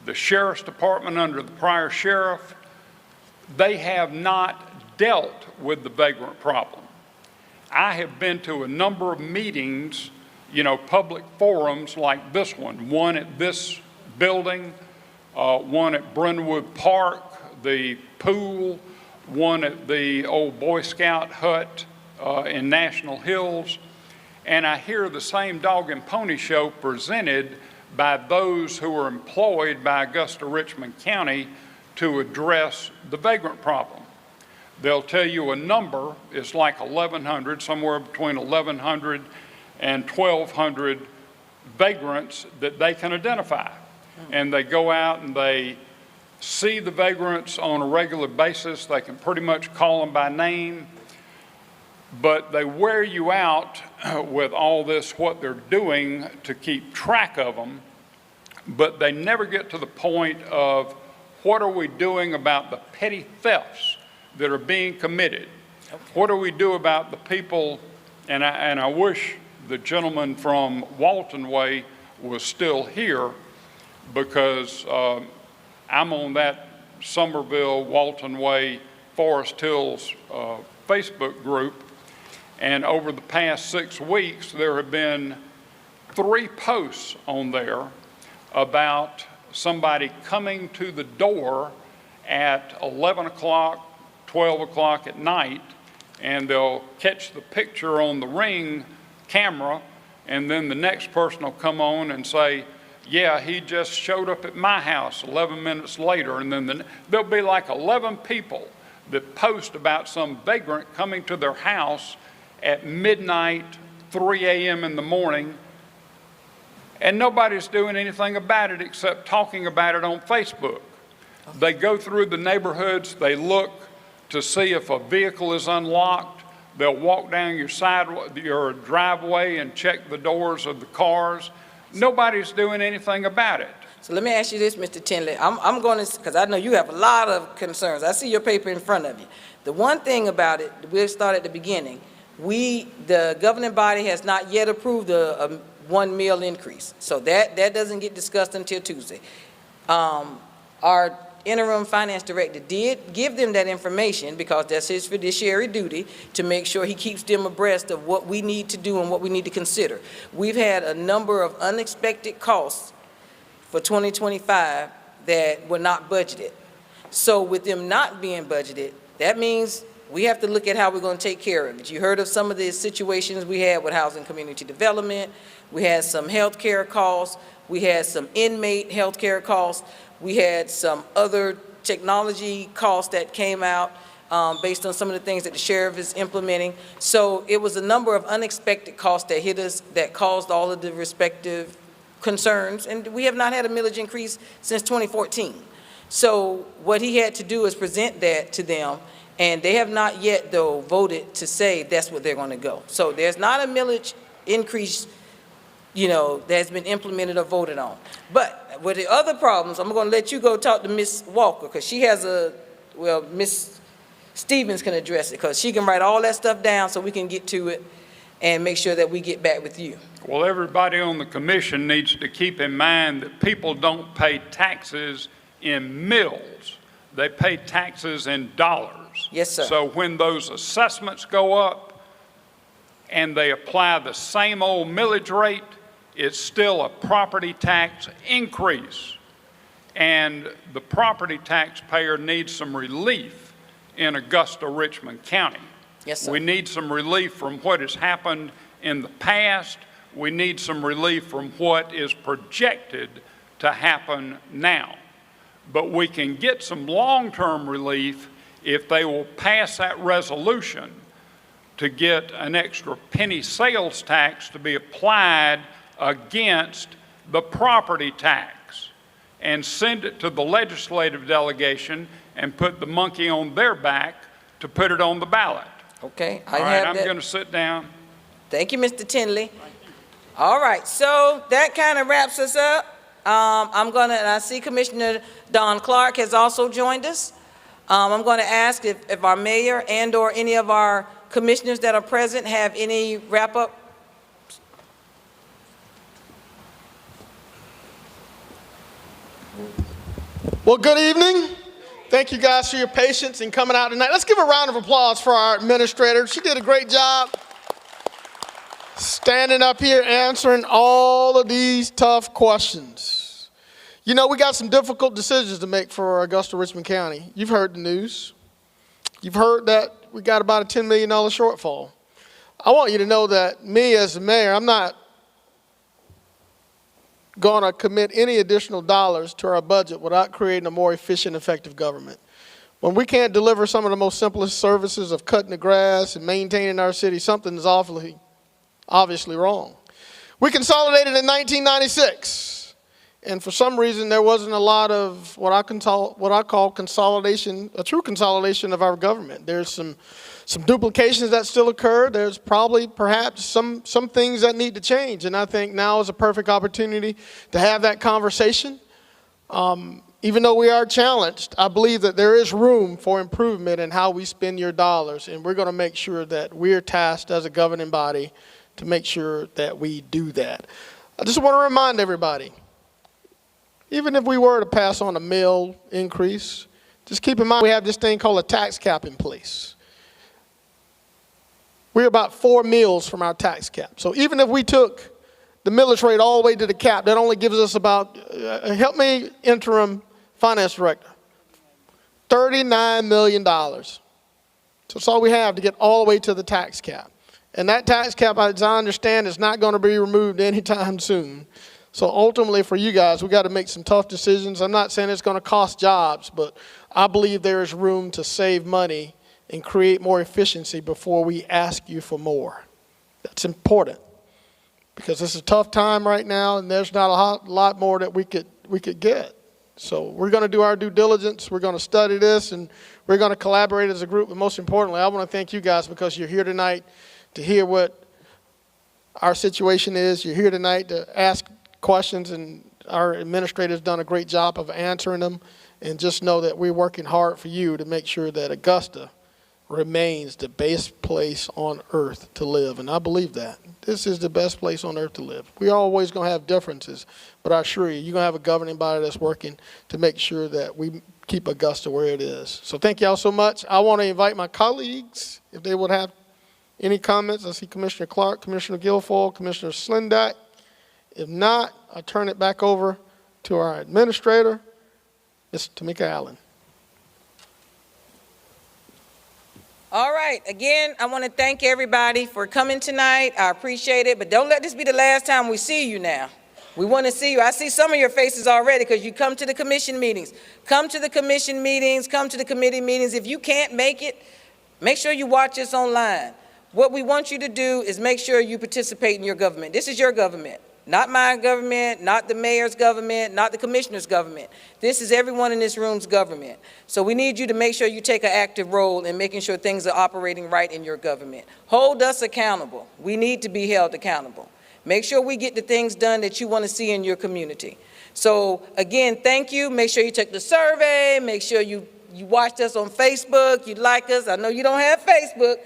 O: the sheriff's department under the prior sheriff, they have not dealt with the vagrant problem. I have been to a number of meetings, public forums like this one at this building, one at Brentwood Park, the pool, one at the old Boy Scout hut in National Hills, and I hear the same dog and pony show presented by those who are employed by Augusta-Richmond County to address the vagrant problem. They'll tell you a number, it's like 1,100, somewhere between 1,100 and 1,200 vagrants that they can identify. And they go out and they see the vagrants on a regular basis. They can pretty much call them by name, but they wear you out with all this, what they're doing to keep track of them, but they never get to the point of what are we doing about the petty thefts that are being committed? Okay. What do we do about the people, and I wish the gentleman from Walton Way was still here, because I'm on that Somerville, Walton Way, Forest Hills Facebook group, and over the past 6 weeks, there have been 3 posts on there about somebody coming to the door at 11 o'clock, 12 o'clock at night, and they'll catch the picture on the Ring camera, and then the next person will come on and say, yeah, he just showed up at my house 11 minutes later, and then there'll be like 11 people that post about some vagrant coming to their house at midnight, 3 a.m. in the morning, and nobody's doing anything about it except talking about it on Facebook. They go through the neighborhoods, they look to see if a vehicle is unlocked. They'll walk down your driveway and check the doors of the cars. Nobody's doing anything about it.
A: So let me ask you this, Mr. Tinley. I'm going to, because I know you have a lot of concerns. I see your paper in front of you. The one thing about it, we'll start at the beginning. The governing body has not yet approved a 1 meal increase. So that doesn't get discussed until Tuesday. Our interim finance director did give them that information because that's his fiduciary duty to make sure he keeps them abreast of what we need to do and what we need to consider. We've had a number of unexpected costs for 2025 that were not budgeted. So with them not being budgeted, that means we have to look at how we're going to take care of it. You heard of some of the situations we had with housing community development. We had some health care costs. We had some inmate health care costs. We had some other technology costs that came out based on some of the things that the sheriff is implementing. So it was a number of unexpected costs that hit us that caused all of the respective concerns. And we have not had a millage increase since 2014. So what he had to do is present that to them. And they have not yet, though, voted to say that's what they're going to go. So there's not a millage increase, that's been implemented or voted on. But with the other problems, I'm going to let you go talk to Ms. Walker, because she has Ms. Stevens can address it, because she can write all that stuff down so we can get to it and make sure that we get back with you.
O: Well, everybody on the commission needs to keep in mind that people don't pay taxes in mills. They pay taxes in dollars.
A: Yes, sir.
O: So when those assessments go up and they apply the same old millage rate, it's still a property tax increase. And the property taxpayer needs some relief in Augusta-Richmond County.
A: Yes, sir.
O: We need some relief from what has happened in the past. We need some relief from what is projected to happen now. But we can get some long-term relief if they will pass that resolution to get an extra penny sales tax to be applied against the property tax and send it to the legislative delegation and put the monkey on their back to put it on the ballot.
A: Okay,
O: All right, I'm going to sit down.
A: Thank you, Mr. Tinley. All right, so that kind of wraps us up. And I see Commissioner Don Clark has also joined us. I'm going to ask if our mayor and/or any of our commissioners that are present have any wrap-up.
P: Well, good evening. Thank you guys for your patience in coming out tonight. Let's give a round of applause for our administrator. She did a great job standing up here answering all of these tough questions. You know, we got some difficult decisions to make for Augusta Richmond County. You've heard the news. You've heard that we got about a $10 million shortfall. I want you to know that me as the mayor, I'm not going to commit any additional dollars to our budget without creating a more efficient, effective government. When we can't deliver some of the most simplest services of cutting the grass and maintaining our city, something is obviously wrong. We consolidated in 1996, and for some reason there wasn't a lot of what I call consolidation, a true consolidation of our government. There's some duplications that still occur. There's perhaps some things that need to change, and I think now is a perfect opportunity to have that conversation. Even though we are challenged, I believe that there is room for improvement in how we spend your dollars, and we're going to make sure that we're tasked as a governing body to make sure that we do that. I just want to remind everybody, even if we were to pass on a mill increase, just keep in mind we have this thing called a tax cap in place. We're about 4 mills from our tax cap. So even if we took the millage rate all the way to the cap, that only gives us about, help me, interim finance director, $39 million. So that's all we have to get all the way to the tax cap. And that tax cap, as I understand, is not going to be removed anytime soon. So ultimately for you guys, we got to make some tough decisions. I'm not saying it's going to cost jobs, but I believe there is room to save money and create more efficiency before we ask you for more. That's important because it's a tough time right now and there's not a lot more that we could get. So we're going to do our due diligence. We're going to study this and we're going to collaborate as a group. But most importantly, I want to thank you guys because you're here tonight to hear what our situation is. You're here tonight to ask questions and our administrator's done a great job of answering them. And just know that we're working hard for you to make sure that Augusta remains the best place on earth to live. And I believe that. This is the best place on earth to live. We're always going to have differences, but I assure you, you're going to have a governing body that's working to make sure that we keep Augusta where it is. So thank you all so much. I want to invite my colleagues, if they would have any comments. I see Commissioner Clark, Commissioner Guilfoyle, Commissioner Slindak. If not, I turn it back over to our administrator, Ms. Tamika Allen.
A: All right, again, I want to thank everybody for coming tonight. I appreciate it, but don't let this be the last time we see you now. We want to see you. I see some of your faces already because you come to the commission meetings. Come to the commission meetings, come to the committee meetings. If you can't make it, make sure you watch us online. What we want you to do is make sure you participate in your government. This is your government. Not my government, not the mayor's government, not the commissioner's government. This is everyone in this room's government. So we need you to make sure you take an active role in making sure things are operating right in your government. Hold us accountable. We need to be held accountable. Make sure we get the things done that you want to see in your community. So again, thank you. Make sure you check the survey. Make sure you watched us on Facebook. You like us. I know you don't have Facebook.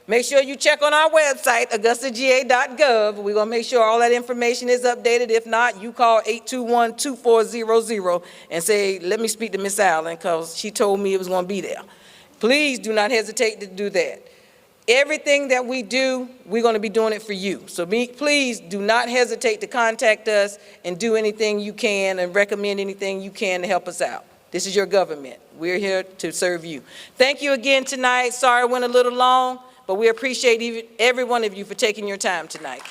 A: Make sure you check on our website, augustaga.gov. We're going to make sure all that information is updated. If not, you call 821-2400 and say, let me speak to Ms. Allen because she told me it was going to be there. Please do not hesitate to do that. Everything that we do, we're going to be doing it for you. So please do not hesitate to contact us and do anything you can and recommend anything you can to help us out. This is your government. We're here to serve you. Thank you again tonight. Sorry it went a little long. but we appreciate every one of you for taking your time tonight.